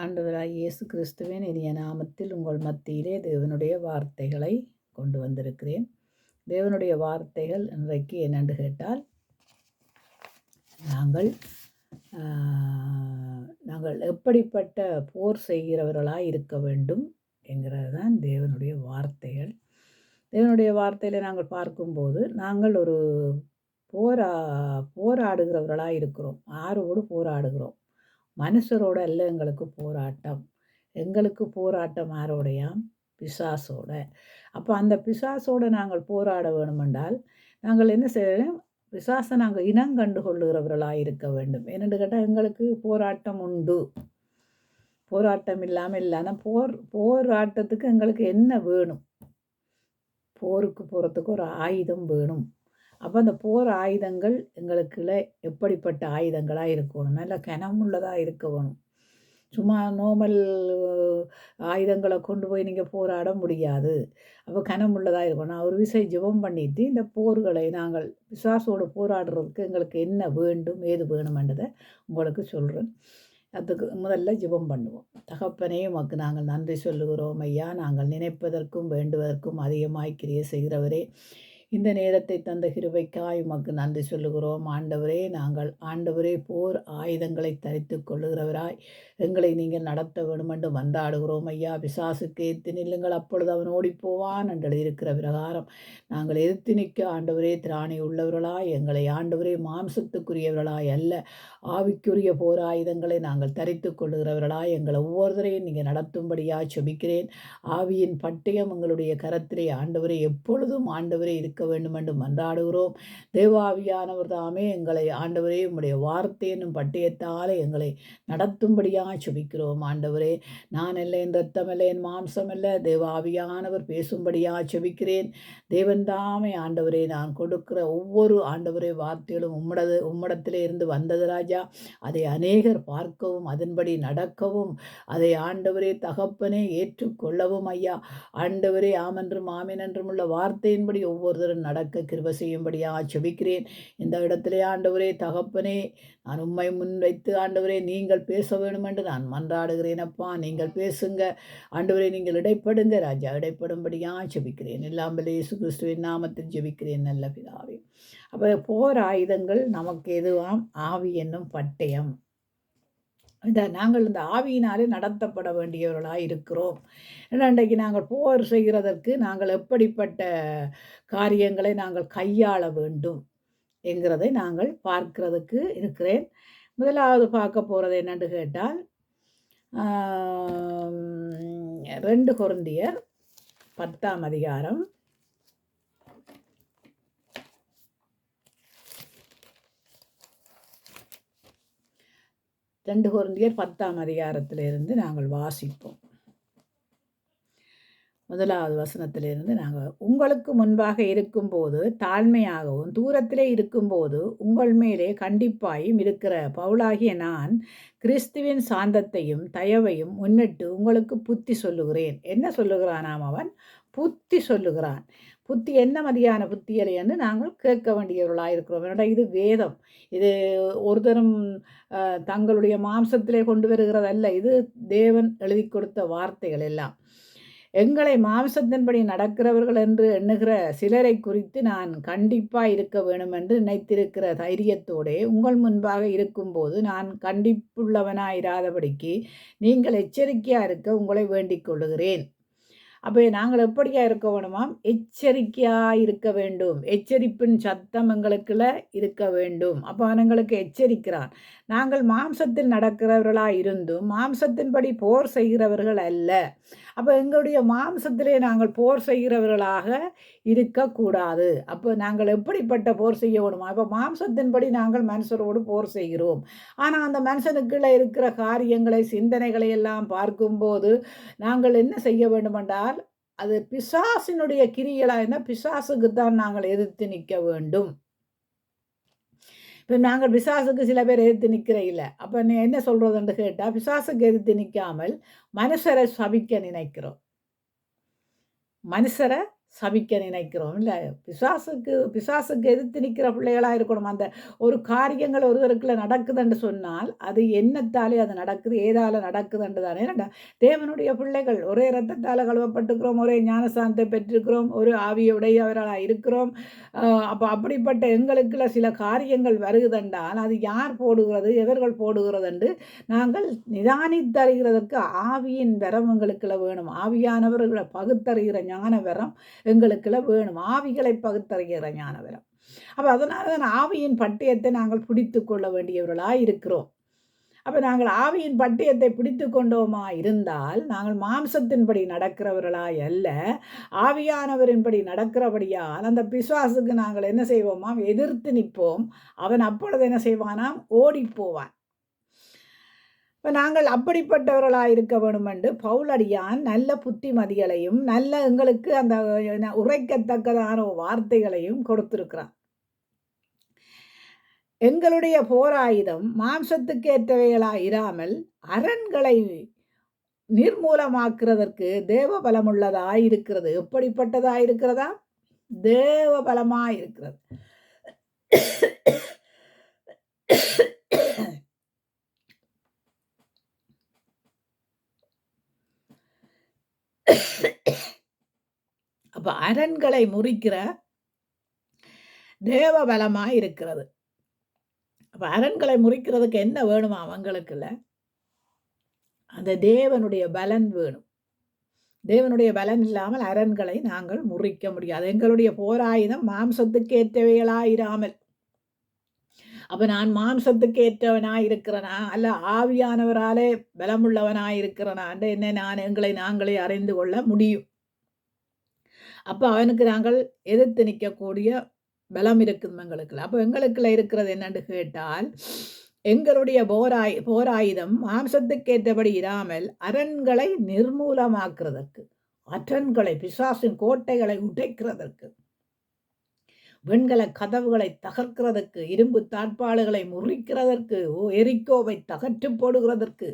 ஆண்டவராய் இயேசு கிறிஸ்துவின் இனிய நாமத்தில் உங்கள் மத்தியிலே தேவனுடைய வார்த்தைகளை கொண்டு வந்திருக்கிறேன். தேவனுடைய வார்த்தைகள் இன்றைக்கு என்னென்று கேட்டால், நாங்கள் எப்படிப்பட்ட போர் செய்கிறவர்களாய் இருக்க வேண்டும் என்கிறது தான் தேவனுடைய வார்த்தைகள். தேவனுடைய வார்த்தையில் நாங்கள் பார்க்கும்போது, நாங்கள் ஒரு போராடுகிறவர்களாக இருக்கிறோம். யாரோடு போராடுகிறோம்? மனுஷரோட அல்ல எங்களுக்கு போராட்டம். எங்களுக்கு போராட்டம் யாரோடையாம்? பிசாசோட. அப்போ அந்த பிசாசோட நாங்கள் போராட வேணுமென்றால் நாங்கள் என்ன செய்யணும்? பிசாசை நாங்கள் இனங்கண்டு கொள்ளுகிறவர்களாக இருக்க வேண்டும். என்னென்று கேட்டால், எங்களுக்கு போராட்டம் உண்டு. போராட்டம் இல்லாமல் இல்லை. ஆனால் போராட்டத்துக்கு எங்களுக்கு என்ன வேணும்? போருக்கு போகிறதுக்கு ஒரு ஆயுதம் வேணும். அப்போ அந்த போர் ஆயுதங்கள் எங்களுக்குள்ள எப்படிப்பட்ட ஆயுதங்களாக இருக்கணும்? நல்ல கனமுள்ளதாக இருக்க வேணும். சும்மா நார்மல் ஆயுதங்களை கொண்டு போய் நீங்கள் போராட முடியாது. அப்போ கனமுள்ளதாக இருக்கணும். நான் ஒரு விஷயம் ஜெபம் பண்ணிட்டு இந்த போர்களை நாங்கள் பிசாசோடு போராடுறதுக்கு எங்களுக்கு என்ன வேண்டும், ஏது வேணுமென்றதை உங்களுக்கு சொல்கிறேன். அதுக்கு முதல்ல ஜெபம் பண்ணுவோம். தகப்பனே, உமக்கு நாங்கள் நன்றி சொல்லுகிறோம் ஐயா. நாங்கள் நினைப்பதற்கும் வேண்டுவதற்கும் அதிகமாய் கிரியை செய்கிறவரே, இந்த நேரத்தை தந்த கிருபைக்காய் உமக்கு நன்றி சொல்லுகிறோம். ஆண்டவரே போர் ஆயுதங்களை தரித்து கொள்ளுகிறவராய் எங்களை நீங்கள் நடத்த வேண்டுமென்று மன்றாடுகிறோம் ஐயா. பிசாசுக்கு எதிர்த்து நில்லுங்கள், அப்பொழுது அவன் ஓடிப்போவான் என்று எழுதியிருக்கிற பிரகாரம் நாங்கள் எதிர்த்து நிற்க ஆண்டவரே திராணி உள்ளவர்களாய், எங்களை ஆண்டவரே மாம்சத்துக்குரியவர்களாய் அல்ல, ஆவிக்குரிய போர் ஆயுதங்களை நாங்கள் தரித்து கொள்ளுகிறவர்களாய் எங்களை ஒவ்வொருத்தரையும் நீங்கள் நடத்தும்படியாக செபிக்கிறேன். ஆவியின் பட்டயம் எங்களுடைய கரத்திலே ஆண்டவரே எப்பொழுதும் ஆண்டவரே இருக்க வேண்டும் என்று மன்றாடுகிறோம். தேவாவியானவர் தாமே எங்களை ஆண்டவரே உம்முடைய வார்த்தை என்னும் பட்டயத்தாலே எங்களை நடத்தும்படியாக செபிக்கிறோம். ஆண்டவரே, நான் அல்ல, என் ரத்தம் அல்ல, என் மாம்சம் அல்ல, தேவாவியானவர் பேசும்படியாக செபிக்கிறேன். தேவன் தாமே ஆண்டவரே, நான் கொடுக்கிற ஒவ்வொரு ஆண்டவரே வார்த்தைகளும் உம்மிடத்திலே இருந்து வந்தது ராஜா. அதை அநேகர் பார்க்கவும் அதன்படி நடக்கவும், அதை ஆண்டவரே தகப்பனே ஏற்றுக்கொள்ளவும் ஐயா. ஆண்டவரே ஆமென்றும் ஆமீன் என்றும் உள்ள வார்த்தையின்படி ஒவ்வொருத்தரும் நடக்க கிருபை செய்யும்படியாக செபிக்கிறேன். இந்த இடத்திலே ஆண்டவரே தகப்பனே, நான் உம்மை முன்வைத்து ஆண்டவரே நீங்கள் பேச வேண்டும் என்று நான் மன்றாடுகிறேன் அப்பா. நீங்கள் பேசுங்க ஆண்டவரே, நீங்கள் இடைப்படுங்க ராஜா. இடைப்படும்படியாக ஜெபிக்கிறேன். எல்லாம் வல்ல இயேசு கிறிஸ்துவின் நாமத்தில் ஜெபிக்கிறேன் நல்ல பிதாவே. அப்போ போர் ஆயுதங்கள் நமக்கு எதுவாம்? ஆவி என்னும் பட்டயம். நாங்கள் இந்த ஆவியினாலே நடத்தப்பட வேண்டியவர்களாக இருக்கிறோம். இன்றைக்கு நாங்கள் போர் செய்கிறதற்கு நாங்கள் எப்படிப்பட்ட காரியங்களை நாங்கள் கையாள வேண்டும் என்கிறதை நாங்கள் பார்க்கிறதுக்கு இருக்கிறேன். முதலாவது பார்க்க போகிறது என்னென்று கேட்டால், 2 கொரிந்தியர் 10ஆம் அதிகாரம் 2 கொரிந்தியர் 10ஆம் அதிகாரத்திலிருந்து நாங்கள் வாசிப்போம். முதலாவது வசனத்திலிருந்து நாங்கள், உங்களுக்கு முன்பாக இருக்கும்போது தாழ்மையாகவும் தூரத்திலே இருக்கும்போது உங்கள் மேலே கண்டிப்பாயும் இருக்கிற பவுலாகிய நான் கிறிஸ்துவின் சாந்தத்தையும் தயவையும் முன்னிட்டு உங்களுக்கு புத்தி சொல்லுகிறேன். என்ன சொல்லுகிறானாம் அவன்? புத்தி சொல்லுகிறான். புத்தி என்ன மதியான புத்தியலை என்று நாங்கள் கேட்க வேண்டியவர்களாக இருக்கிறோம். ஏன்னா இது வேதம். இது ஒருத்தரும் தங்களுடைய மாம்சத்திலே கொண்டு வருகிறதல்ல. இது தேவன் எழுதி கொடுத்த வார்த்தைகள் எல்லாம். எங்களை மாம்சத்தின்படி நடக்கிறவர்கள் என்று எண்ணுகிற சிலரை குறித்து நான் கண்டிப்பாக இருக்க வேணும் என்று நினைத்திருக்கிற தைரியத்தோடே உங்கள் முன்பாக இருக்கும்போது நான் கண்டிப்புள்ளவனாயிராதபடிக்கு நீங்கள் எச்சரிக்கையாக இருக்க உங்களை வேண்டிக் கொள்ளுகிறேன். அப்போ நாங்கள் எப்படியா இருக்க வேணுமாம்? எச்சரிக்கையாக இருக்க வேண்டும். எச்சரிப்பின் சத்தம் எங்களுக்குள்ள இருக்க வேண்டும். அப்போ அவன் எங்களுக்கு எச்சரிக்கிறான். நாங்கள் மாம்சத்தில் நடக்கிறவர்களாக இருந்தும் மாம்சத்தின்படி போர் செய்கிறவர்கள் அல்ல. அப்போ எங்களுடைய மாம்சத்திலே நாங்கள் போர் செய்கிறவர்களாக இருக்கக்கூடாது. அப்போ நாங்கள் எப்படிப்பட்ட போர் செய்ய வேணுமா? இப்போ மாம்சத்தின்படி நாங்கள் மனுஷரோடு போர் செய்கிறோம். ஆனால் அந்த மனுஷனுக்குள்ளே இருக்கிற காரியங்களை, சிந்தனைகளை எல்லாம் பார்க்கும்போது நாங்கள் என்ன செய்ய வேண்டுமென்றால், அது பிசாசினுடைய கிரியைகளாக இருந்தால் பிசாசுக்குத்தான் நாங்கள் எதிர்த்து நிற்க வேண்டும். இப்போ நாங்கள் பிசாசுக்கு சில பேர் எதிர்த்து நிற்கிற இல்லை. அப்போ நீ என்ன சொல்கிறதுன்னு கேட்டால், பிசாசுக்கு எதிர்த்து நிற்காமல் மனுஷரை சபிக்க நினைக்கிறோம். மனுஷரை சபிக்க நினைக்கிறோம். இல்ல பிசாசுக்கு எதிர்த்து நிக்கிற பிள்ளைகளா இருக்கணும். அந்த ஒரு காரியங்கள் ஒருவருக்குள்ள நடக்குதுன்னு சொன்னால், அது எண்ணத்தாலே அது நடக்குது, ஏதால நடக்குதுன்று தானே. ஏனண்டா தேவனுடைய பிள்ளைகள் ஒரே இரத்தத்தால கழுவப்பட்டிருக்கிறோம், ஒரே ஞானஸ்நானத்தை பெற்றிருக்கிறோம், ஒரு ஆவிய உடையவர்களா இருக்கிறோம். அப்ப அப்படிப்பட்ட எங்களுக்குள்ள சில காரியங்கள் வருகுதென்றால், அது யார் போடுகிறது, எவர்கள் போடுகிறது என்று நாங்கள் நிதானித்தறிகிறதற்கு ஆவியின் வரம் எங்களுக்குள்ள வேணும். ஆவியானவர்களை பகுத்தறிகிற ஞான வரம் எங்களுக்குள்ள வேணும். ஆவிகளை பகுத்தறிகிற ஞான வரம். அப்ப அதனால தான் ஆவியின் பட்டயத்தை நாங்கள் பிடித்து கொள்ள வேண்டியவர்களாய் இருக்கிறோம். அப்ப நாங்கள் ஆவியின் பட்டயத்தை பிடித்து கொண்டோமா இருந்தால், நாங்கள் மாம்சத்தின்படி நடக்கிறவர்களாய் அல்ல, ஆவியானவரின்படி நடக்கிறபடியால் அந்த பிசாசுக்கு நாங்கள் என்ன செய்வோமாம்? எதிர்த்து நிற்போம். அவன் அப்பொழுது என்ன செய்வானாம்? ஓடிப்போவான். இப்போ நாங்கள் அப்படிப்பட்டவர்களாக இருக்க வேணுமென்று பவுலடியான் நல்ல புத்திமதிகளையும் நல்ல எங்களுக்கு அந்த உரைக்கத்தக்கதான வார்த்தைகளையும் கொடுத்திருக்கிறான். எங்களுடைய போராயுதம் மாம்சத்துக்கு ஏற்றவைகளாக இராமல் அரண்களை நிர்மூலமாக்குறதற்கு தேவ பலமுள்ளதாய் இருக்கிறது. எப்படிப்பட்டதாய் இருக்கிறதா? தேவ பலமாய் இருக்கிறது. அப்ப அரண்களை முறிக்கிற தேவ பலமாய் இருக்கிறது. அப்ப அரண்களை முறிக்கிறதுக்கு என்ன வேணுமா அவங்களுக்குள்ள? அந்த தேவனுடைய பலன் வேணும். தேவனுடைய பலன் இல்லாமல் அரண்களை நாங்கள் முறிக்க முடியாது. எங்களுடைய போராயுதம் மாம்சத்துக்கு ஏற்றவைகளாயிராமல். அப்ப நான் மாம்சத்துக்கு ஏற்றவனாய் இருக்கிறனா, அல்ல ஆவியானவராலே பலமுள்ளவனாய் இருக்கிறனா என்று என்ன எங்களை நாங்களே அறிந்து கொள்ள முடியும். அப்ப அவனுக்கு நாங்கள் எதிர்த்து நிற்கக்கூடிய பலம் இருக்குது எங்களுக்குள்ள. அப்போ எங்களுக்குள்ள இருக்கிறது என்னன்னு கேட்டால், எங்களுடைய போராயுதம் மாம்சத்துக்கேற்றபடி இராமல் அரண்களை நிர்மூலமாக்குறதற்கு, அரண்களை பிசாசின் கோட்டைகளை உடைக்கிறதற்கு, வெண்கல கதவுகளை தகர்க்கிறதற்கு, இரும்பு தாட்பாளுகளை முறிக்கிறதற்கு, எரிக்கோவை தகற்று போடுகிறதற்கு,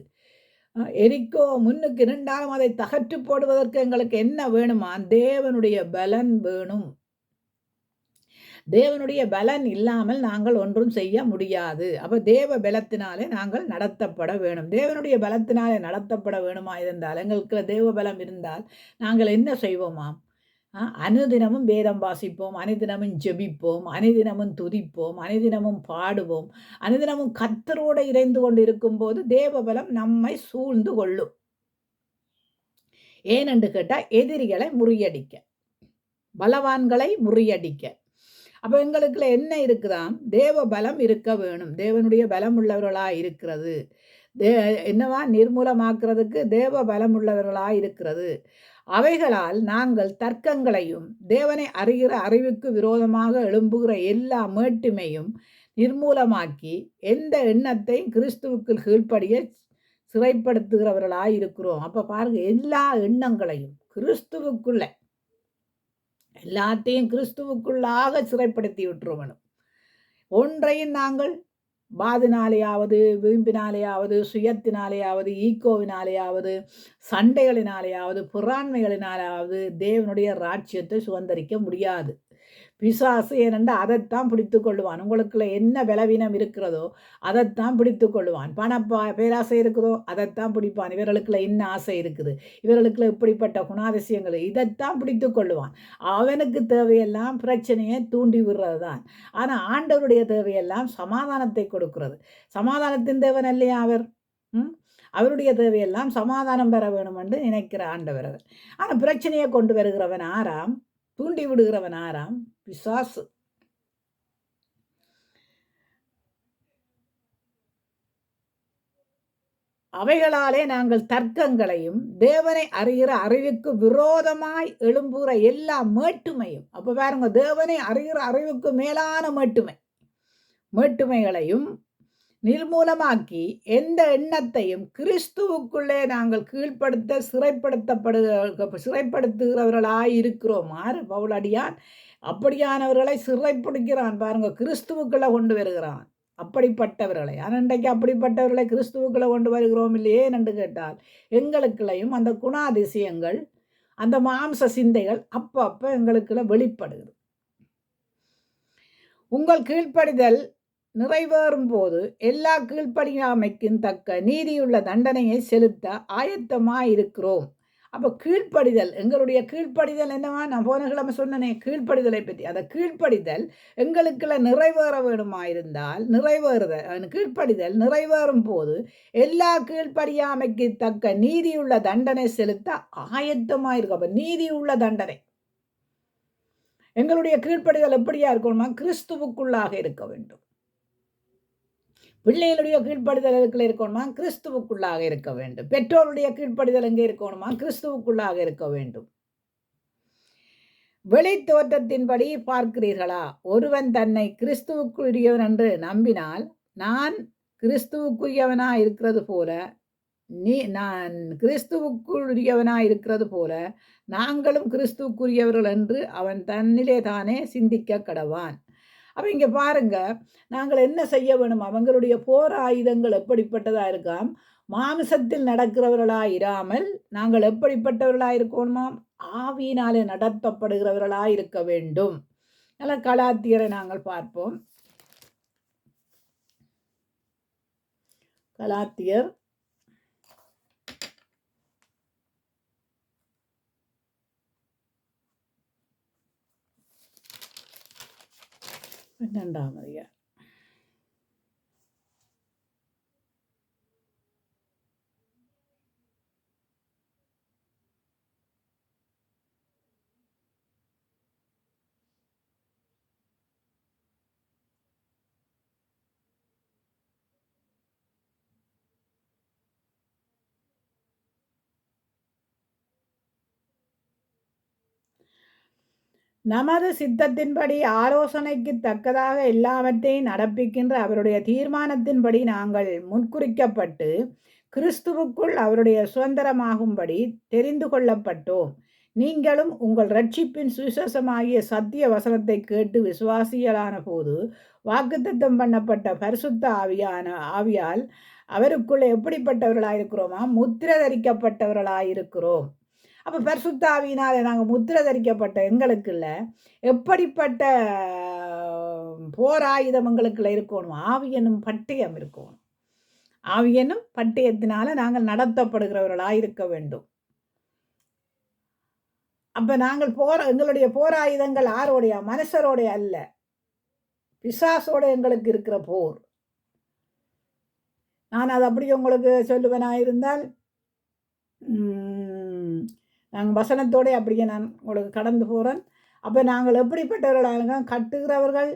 எரிக்கோ முன்னுக்கு இரண்டாம் அதை தகற்று போடுவதற்கு எங்களுக்கு என்ன வேணுமா? தேவனுடைய பலன் வேணும். தேவனுடைய பலன் இல்லாமல் நாங்கள் ஒன்றும் செய்ய முடியாது. அப்போ தேவ பலத்தினாலே நாங்கள் நடத்தப்பட வேணும். தேவனுடைய பலத்தினாலே நடத்தப்பட வேணுமா இருந்தால், எங்களுக்கு தேவ பலம் இருந்தால் நாங்கள் என்ன செய்வோமாம்? அனுதினமும் வேதம் வாசிப்போம், அனுதினமும் ஜெபிப்போம், அனுதினமும் துதிப்போம், அனுதினமும் பாடுவோம், அனுதினமும் கர்த்தரோடு இணைந்து கொண்டு இருக்கும்போது தேவ பலம் நம்மை சூழ்ந்து கொள்ளும். ஏனென்று கேட்டால் எதிரிகளை முறியடிக்க, பலவான்களை முறியடிக்க. அப்போ எங்களுக்குள்ள என்ன இருக்குதாம்? தேவ பலம் இருக்க வேணும். தேவனுடைய பலம் உள்ளவர்களாக இருக்கிறது. என்னவா நிர்மூலமாக்குறதுக்கு தேவ பலம் உள்ளவர்களாக இருக்கிறது. அவைகளால் நாங்கள் தர்க்கங்களையும் தேவனை அறிகிற அறிவுக்கு விரோதமாக எழும்புகிற எல்லா மேட்டுமையும் நிர்மூலமாக்கி எந்த எண்ணத்தையும் கிறிஸ்துவுக்கு கீழ்ப்படிய சிறைப்படுத்துகிறவர்களாக இருக்கிறோம். அப்போ பாருங்க, எல்லா எண்ணங்களையும் கிறிஸ்துவுக்குள்ள எல்லாத்தையும் கிறிஸ்துவுக்குள்ளாக சிறைப்படுத்தி விட்டுருவணும். ஒன்றையும் நாங்கள் பாதினாலேயாவது, விரும்பினாலேயாவது, சுயத்தினாலேயாவது, ஈக்கோவினாலேயாவது, சண்டைகளினாலேயாவது, பொறாண்மைகளினாலாவது தேவனுடைய ராஜ்யத்தை சுதந்திரிக்க முடியாது. பிசாசு ஏனென்றால் அதைத்தான் பிடித்து கொள்ளுவான். உங்களுக்குள்ள என்ன பலவீனம் இருக்கிறதோ அதைத்தான் பிடித்து கொள்ளுவான். பேராசை இருக்குதோ அதைத்தான் பிடிப்பான். இவர்களுக்குள்ள என்ன ஆசை இருக்குது, இவர்களுக்குள்ள இப்படிப்பட்ட குணாதிசயங்கள், இதைத்தான் பிடித்து கொள்ளுவான். அவனுக்கு தேவையெல்லாம் பிரச்சனையை தூண்டி விடுறது தான். ஆனால் ஆண்டவருடைய தேவையெல்லாம் சமாதானத்தை கொடுக்கிறது. சமாதானத்தின் தேவன் இல்லையா அவர்? அவருடைய தேவையெல்லாம் சமாதானம் பெற வேணும் என்று நினைக்கிற ஆண்டவர் அவர். ஆனால் பிரச்சனையை கொண்டு வருகிறவன் ஆறாம், தூண்டி விடுகிறவன் ஆறாம்? பிசாசு. அவைகளாலே நாங்கள் தர்க்கங்களையும் தேவனை அறிகிற அறிவுக்கு விரோதமாய் எழும்புகிற எல்லா மேட்டுமையும், அப்ப பாருங்க, தேவனை அறிகிற அறிவுக்கு மேலான மேட்டுமைகளையும் நிர்மூலமாக்கி எந்த எண்ணத்தையும் கிறிஸ்துவுக்குள்ளே நாங்கள் கீழ்ப்படுத்த சிறைப்படுத்துகிறவர்களாய் இருக்கிறோம். ஆறு பவுலடியான் அப்படியானவர்களை சிறைப்படுகிறான். பாருங்க, கிறிஸ்துவுக்குள்ள கொண்டு வருகிறான் அப்படிப்பட்டவர்களை. ஆனால் இன்றைக்கு அப்படிப்பட்டவர்களை கிறிஸ்துவுக்குள்ள கொண்டு வருகிறோம் இல்லையே என்று கேட்டால், எங்களுக்குள்ளையும் அந்த குணாதிசயங்கள் அந்த மாம்ச சிந்தைகள் அப்பப்போ எங்களுக்குள்ள வெளிப்படுது. உங்கள் கீழ்ப்படிதல் நிறைவேறும் போது எல்லா கீழ்ப்படியாமைக்கும் தக்க நீதியுள்ள தண்டனையை செலுத்த ஆயத்தமாயிருக்கிறோம். அப்போ கீழ்ப்படிதல், எங்களுடைய கீழ்ப்படிதல் என்னவா? நான் போன கிழமை சொன்னனே கீழ்ப்படிதலை பற்றி. அந்த கீழ்ப்படிதல் எங்களுக்குள்ள நிறைவேற வேணுமாயிருந்தால் கீழ்ப்படிதல் நிறைவேறும் போது எல்லா கீழ்ப்படியாமைக்கு தக்க நீதியுள்ள தண்டனை செலுத்த ஆயத்தமாயிருக்கும். அப்போ நீதியுள்ள தண்டனை. எங்களுடைய கீழ்ப்படிதல் எப்படியா இருக்கணுமா? கிறிஸ்துவுக்குள்ளாக இருக்க வேண்டும். பிள்ளைகளுடைய கீழ்ப்படிதல் இருக்கணுமா? கிறிஸ்துவுக்குள்ளாக இருக்க வேண்டும். பெற்றோருடைய கீழ்ப்படிதல் எங்கே இருக்கணுமா? கிறிஸ்துவுக்குள்ளாக இருக்க வேண்டும். வெளி தோற்றத்தின்படி பார்க்கிறீர்களா? ஒருவன் தன்னை கிறிஸ்துவுக்குரியவன் என்று நம்பினால், நான் கிறிஸ்துவுக்குரியவனாய் இருக்கிறது போல நான் கிறிஸ்துவுக்குரியவனாய் இருக்கிறது போல நாங்களும் கிறிஸ்துவுக்குரியவர்கள் என்று அவன் தன்னிலே தானே சிந்திக்க கடவான். அப்போ இங்கே பாருங்க, நாங்கள் என்ன செய்ய வேணும்? அவங்களுடைய போர் ஆயுதங்கள் எப்படிப்பட்டதாக இருக்காம்? மாமிசத்தில் நடக்கிறவர்களாய் இராமல் நாங்கள் எப்படிப்பட்டவர்களாக இருக்கணுமாம்? ஆவியினாலே நடத்தப்படுகிறவர்களாய் இருக்க வேண்டும். நல்ல கலாத்தியரை நாங்கள் பார்ப்போம். கலாத்தியர் 12ஆம் அதிகாரம். நமது சித்தத்தின்படி ஆலோசனைக்கு தக்கதாக எல்லாவற்றையும் நடப்பிக்கின்ற அவருடைய தீர்மானத்தின்படி நாங்கள் முன்குறிக்கப்பட்டு கிறிஸ்துவுக்குள் அவருடைய சுதந்திரமாகும்படி தெரிந்து கொள்ளப்பட்டோம். நீங்களும் உங்கள் ரட்சிப்பின் சுவிசேஷமாகிய சத்திய வசனத்தை கேட்டு விசுவாசியலான போது வாக்குத்தத்தம் பண்ணப்பட்ட பரிசுத்த ஆவியால் அவருக்குள்ள எப்படிப்பட்டவர்களாயிருக்கிறோமா? முத்திரை தரிக்கப்பட்டவர்களாயிருக்கிறோம். அப்போ பரிசுத்த ஆவியினாலே நாங்கள் முத்திரை தரிக்கப்பட்ட எங்களுக்குள்ள எப்படிப்பட்ட போராயுதம் எங்களுக்குள்ள இருக்கணும்? ஆவியனும் பட்டயம் இருக்கணும். ஆவியனும் பட்டயத்தினால நாங்கள் நடத்தப்படுகிறவர்களாக இருக்க வேண்டும். அப்ப நாங்கள் எங்களுடைய போராயுதங்கள் யாரோடைய? மனுஷரோடைய அல்ல, பிசாசோட எங்களுக்கு இருக்கிற போர். நான் அது அப்படி உங்களுக்கு சொல்லுவேனாயிருந்தால் நாங்கள் வசனத்தோட அப்படியே நான் உங்களுக்கு கடந்து போகிறேன். அப்போ நாங்கள் எப்படிப்பட்டவர்களாக? கட்டுகிறவர்கள்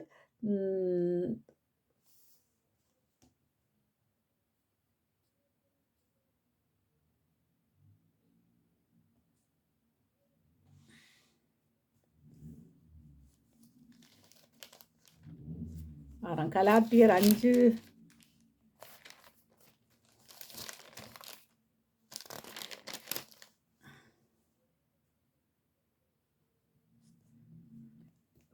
கலாத்தியர் 5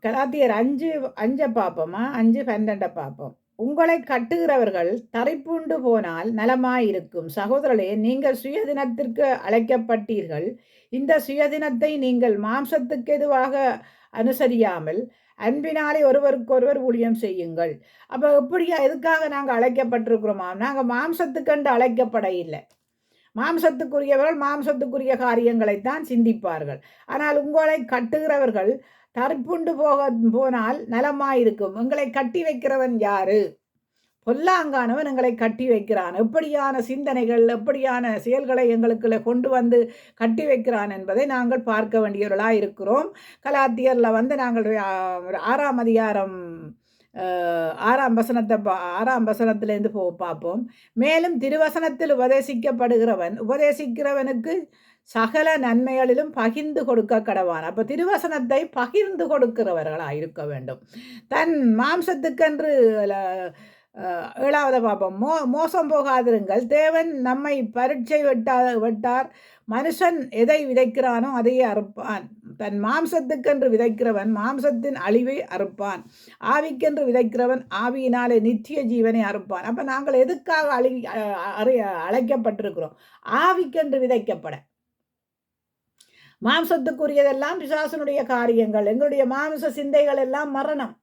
கலாத்தியர் 5 பார்ப்போமா? 5:12 பார்ப்போம். உங்களை கட்டுகிறவர்கள் தரிப்புண்டு போனால் நலமாயிருக்கும். சகோதரர்களே, நீங்கள் சுயதினத்திற்கு அழைக்கப்பட்டீர்கள். இந்த சுயதினத்தை நீங்கள் மாம்சத்துக்கு எதுவாக அனுசரியாமல் அன்பினாலே ஒருவருக்கொருவர் ஊழியம் செய்யுங்கள். அப்போ எப்படியா? எதுக்காக நாங்கள் அழைக்கப்பட்டிருக்கிறோமா? நாங்கள் மாம்சத்துக்கண்டு அழைக்கப்பட இல்லை. மாம்சத்துக்குரியவர்கள் மாம்சத்துக்குரிய காரியங்களைத்தான் சிந்திப்பார்கள். ஆனால் உங்களை கட்டுகிறவர்கள் தரிப்புண்டு போனால் நலமாயிருக்கும். எங்களை கட்டி வைக்கிறவன் யாரு? பொல்லாங்கானவன் எங்களை கட்டி வைக்கிறான். எப்படியான சிந்தனைகள், எப்படியான செயல்களை எங்களுக்குள்ள கொண்டு வந்து கட்டி வைக்கிறான் என்பதை நாங்கள் பார்க்க வேண்டியவர்களாக இருக்கிறோம். கலாத்தியரில் நாங்கள் 6ஆம் அதிகாரம் 6ஆம் வசனத்திலேருந்து பார்ப்போம். மேலும் திருவசனத்தில் உபதேசிக்கிறவனுக்கு சகல நன்மைகளிலும் பகிர்ந்து கொடுக்க கடவான். அப்போ திருவசனத்தை பகிர்ந்து கொடுக்கிறவர்களாக இருக்க வேண்டும். தன் மாம்சத்துக்கென்று 7வது பார்ப்போம். மோசம் போகாதிருங்கள். தேவன் நம்மை பரீட்சை வெட்டார். மனுஷன் எதை விதைக்கிறானோ அதையே அறுப்பான். தன் மாம்சத்துக்கென்று விதைக்கிறவன் மாம்சத்தின் அழிவை அறுப்பான். ஆவிக்கென்று விதைக்கிறவன் ஆவியினாலே நித்திய ஜீவனை அறுப்பான். அப்போ நாங்கள் எதுக்காக அழைக்கப்பட்டிருக்கிறோம்? ஆவிக்கென்று விதைக்கப்பட. மாம்சத்துக்குரியதெல்லாம் பிசாசனுடைய காரியங்கள். எங்களுடைய மாம்ச சிந்தைகள் எல்லாம் மரணம்.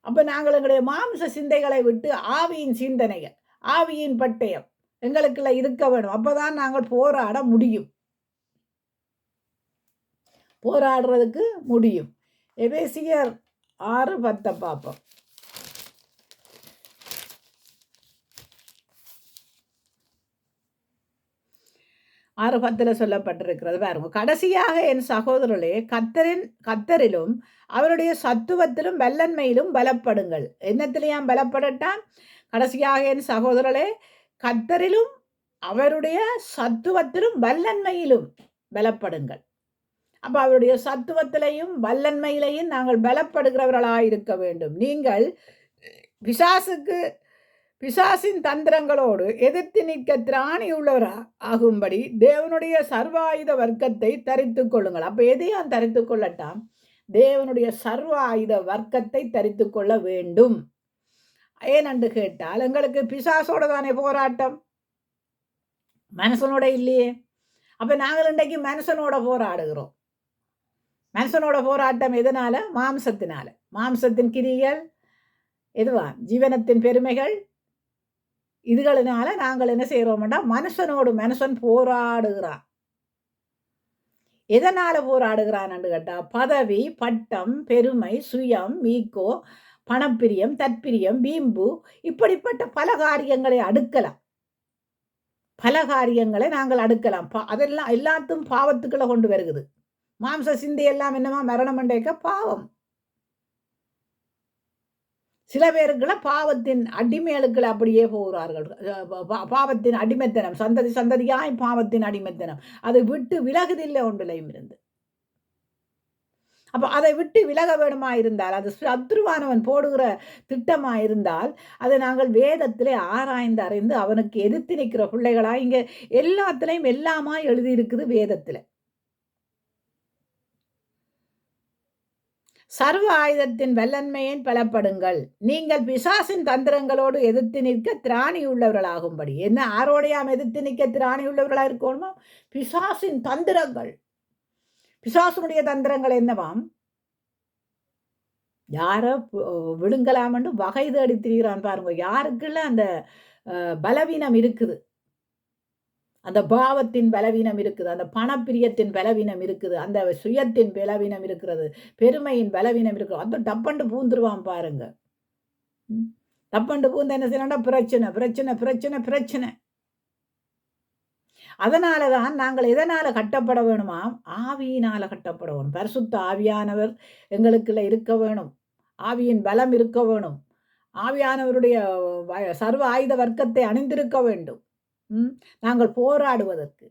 அப்ப நாங்கள் எங்களுடைய மாம்ச சிந்தைகளை விட்டு ஆவியின் சிந்தனைகள், ஆவியின் பட்டயம் எங்களுக்குள்ள இருக்க வேணும். அப்பதான் நாங்கள் போராட முடியும். போராடுறதுக்கு முடியும். எபேசியர் 6:10 பார்ப்போம். 6:10 சொல்லப்பட்டிருக்கிறது பாருங்க. கடைசியாக என் சகோதரர்களே, கத்தரிலும் அவருடைய சத்துவத்திலும் வல்லன்மையிலும் பலப்படுங்கள். என்னத்திலையாம் பலப்படட்டான்? கடைசியாக என் சகோதரர்களே, கத்தரிலும் அவருடைய சத்துவத்திலும் வல்லன்மையிலும் பலப்படுங்கள். அப்ப அவருடைய சத்துவத்திலையும் வல்லன்மையிலையும் நாங்கள் பலப்படுகிறவர்களாயிருக்க வேண்டும். நீங்கள் பிசாசின் தந்திரங்களோடு எதிர்த்து நிற்க திராணி உள்ளவரா ஆகும்படி தேவனுடைய சர்வாயுத வர்க்கத்தை தரித்து கொள்ளுங்கள். அப்ப எதையும் தரித்து கொள்ளட்டாம்? தேவனுடைய சர்வ ஆயுத வர்க்கத்தை தரித்து கொள்ள வேண்டும். ஏனென்று கேட்டால் எங்களுக்கு பிசாசோட தானே போராட்டம், மனுஷனோட இல்லையே. அப்ப நாங்கள் இன்றைக்கு மனுஷனோட போராடுகிறோம். மனுஷனோட போராட்டம் எதனால? மாம்சத்தினால. மாம்சத்தின் கிரிகள் எதுவா? ஜீவனத்தின் பெருமைகள். இதுகளினால நாங்கள் என்ன செய்யறோம்னா மனுஷனோடு மனுஷன் போராடுகிறான். எதனால போராடுகிறான் கேட்டா, பதவி, பட்டம், பெருமை, சுயம், மீக்கோ, பணப்பிரியம், தற்பிரியம், வீம்பு, இப்படிப்பட்ட பல காரியங்களை அடுக்கலாம். பல காரியங்களை நாங்கள் அடுக்கலாம். அதெல்லாம் எல்லாத்தும் பாவத்துக்களை கொண்டு வருகிறது. மாம்ச சிந்தை எல்லாம் என்னமா? மரணம் என்றேக்க பாவம். சில பேருக்குள்ள பாவத்தின் அடிமைகளுக்குள்ள அப்படியே போகிறார்கள். பாவத்தின் அடிமைத்தனம், சந்ததி சந்ததியாய் பாவத்தின் அடிமைத்தனம். அதை விட்டு விலகுதில்லை ஒன்றிலையும் இருந்து. அப்ப அதை விட்டு விலக வேணுமா இருந்தால், அது சத்ருவானவன் போடுகிற திட்டமா இருந்தால், அதை நாங்கள் வேதத்திலே ஆராய்ந்து அறிந்து அவனுக்கு எதிர்த்து நிற்கிற பிள்ளைகளா இங்க எல்லாத்திலையும் எல்லாமா எழுதியிருக்குது வேதத்துல. சர்வ ஆயுதத்தின் வல்லன்மையின் பலப்படுங்கள். நீங்கள் பிசாசின் தந்திரங்களோடு எதிர்த்து நிற்க திராணி உள்ளவர்களாகும்படி. என்ன ஆரோடையாம் எதிர்த்து நிற்க திராணி உள்ளவர்களா இருக்கணுமா? பிசாசின் தந்திரங்கள். பிசாசுடைய தந்திரங்கள் என்னவாம்? யார விடுங்கலாம்னு வகை தேடி திரிகிறான் பாருங்க. யாருக்குள்ள அந்த பலவீனம் இருக்குது, அந்த பாவத்தின் பலவீனம் இருக்குது, அந்த பணப்பிரியத்தின் பலவீனம் இருக்குது, அந்த சுயத்தின் பலவீனம் இருக்கிறது, பெருமையின் பலவீனம் இருக்குது. அந்த டப்பண்டு பூந்துருவான் பாருங்க. டப்பண்டு பூந்து என்ன செய்யணும்னா பிரச்சனை பிரச்சனை பிரச்சனை பிரச்சனை. அதனாலதான் நாங்கள் எதனால கட்டப்பட வேணுமா? ஆவியினால கட்டப்பட வேணும். பரிசுத்த ஆவியானவர் எங்களுக்குள்ள இருக்க வேணும். ஆவியின் பலம் இருக்க வேணும். ஆவியானவருடைய சர்வ ஆயுத வர்க்கத்தை அணிந்திருக்க வேண்டும். நாங்கள் போராடுவதற்கு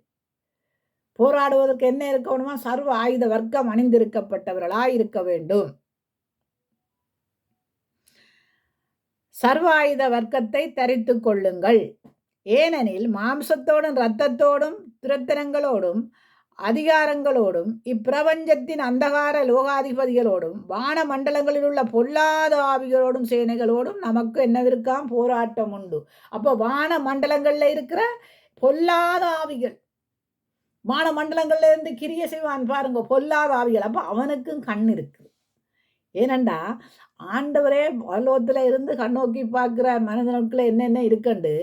என்ன இருக்கணுமா? சர்வ ஆயுத வர்க்கம் அணிந்திருக்கப்பட்டவர்களாய் இருக்க வேண்டும். சர்வ ஆயுத வர்க்கத்தை தரித்து கொள்ளுங்கள். ஏனெனில் மாம்சத்தோடும் இரத்தத்தோடும் துரத்தனங்களோடும் அதிகாரங்களோடும் இப்பிரபஞ்சத்தின் அந்தகார லோகாதிபதிகளோடும் வான மண்டலங்களில் உள்ள பொல்லாத ஆவிகளோடும் சேனைகளோடும் நமக்கு என்னவிருக்காம்? போராட்டம் உண்டு. அப்போ வான மண்டலங்கள்ல இருக்கிற பொல்லாத ஆவிகள், வான மண்டலங்கள்ல இருந்து கிரிய செய்வான் பாருங்க, பொல்லாத ஆவிகள். அப்போ அவனுக்கும் கண் இருக்கு. ஏனண்டா ஆண்டவரே பரலோகத்துல இருந்து கண்ணோக்கி பார்க்கிறார் மனிதனுக்குள்ள என்னென்ன இருக்குண்டு.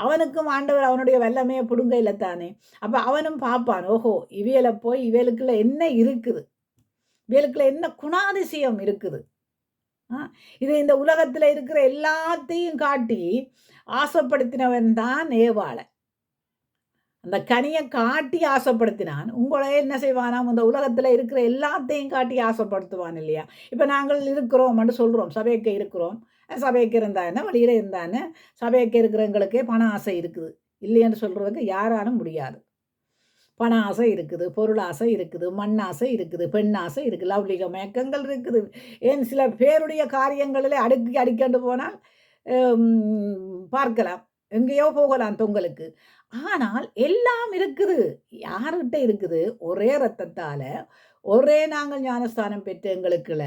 அவனுக்கும் ஆண்டவர் அவனுடைய வல்லமையை புடுங்க இல்லத்தானே. அப்ப அவனும் பார்ப்பான், ஓஹோ இவியலை போய் இவளுக்குள்ள என்ன இருக்குது, இவளுக்குள்ள என்ன குணாதிசயம் இருக்குது. இது இந்த உலகத்துல இருக்கிற எல்லாத்தையும் காட்டி ஆசைப்படுத்தினவன் தான் ஏவாளை. அந்த கனியை காட்டி ஆசைப்படுத்தினான். உங்களை என்ன செய்வானாம்? அந்த உலகத்தில் இருக்கிற எல்லாத்தையும் காட்டி ஆசைப்படுத்துவான் இல்லையா? இப்போ நாங்கள் இருக்கிறோம்னு சொல்கிறோம், சபைக்கு இருக்கிறோம். சபைக்கு இருந்தானே, வழியில் இருந்தானே, சபைக்கு இருக்கிறவங்களுக்கே பண ஆசை இருக்குது இல்லைன்னு சொல்கிறதுக்கு யாராலும் முடியாது. பண ஆசை இருக்குது, பொருள் ஆசை இருக்குது, மண் ஆசை இருக்குது, பெண் ஆசை இருக்குது, லௌலிக மயக்கங்கள் இருக்குது. ஏன் சில பேருடைய காரியங்களில் அடிக்கண்டு போனால் பார்க்கலாம், எங்கேயோ போகலாம் தொங்கலுக்கு. ஆனால் எல்லாம் இருக்குது. யார்கிட்ட இருக்குது? ஒரே இரத்தத்தால ஒரே நாங்கள் ஞானஸ்தானம் பெற்ற எங்களுக்குள்ள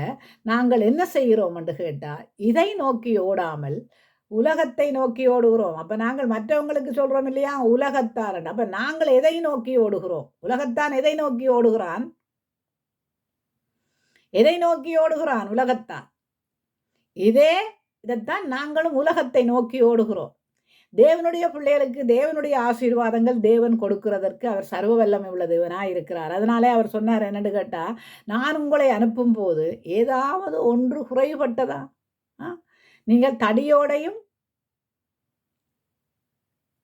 நாங்கள் என்ன செய்கிறோம் என்று கேட்டால், இதை நோக்கி ஓடாமல் உலகத்தை நோக்கி ஓடுகிறோம். அப்ப நாங்கள் மற்றவங்களுக்கு சொல்றோம் இல்லையா, உலகத்தார். அப்ப நாங்கள் எதை நோக்கி ஓடுகிறோம்? உலகத்தான் எதை நோக்கி ஓடுகிறான்? எதை நோக்கி ஓடுகிறான்? உலகத்தான். இதைத்தான் நாங்களும் உலகத்தை நோக்கி ஓடுகிறோம். தேவனுடைய பிள்ளைகளுக்கு தேவனுடைய ஆசீர்வாதங்கள் தேவன் கொடுக்கிறதற்கு அவர் சர்வ வல்லமை உள்ள தேவனாய் இருக்கிறார். அதனாலே அவர் சொன்னார் என்னன்னு கேட்டா, நான் உங்களை அனுப்பும் போது ஏதாவது ஒன்று குறைபட்டதா? நீங்கள் தடியோடையும்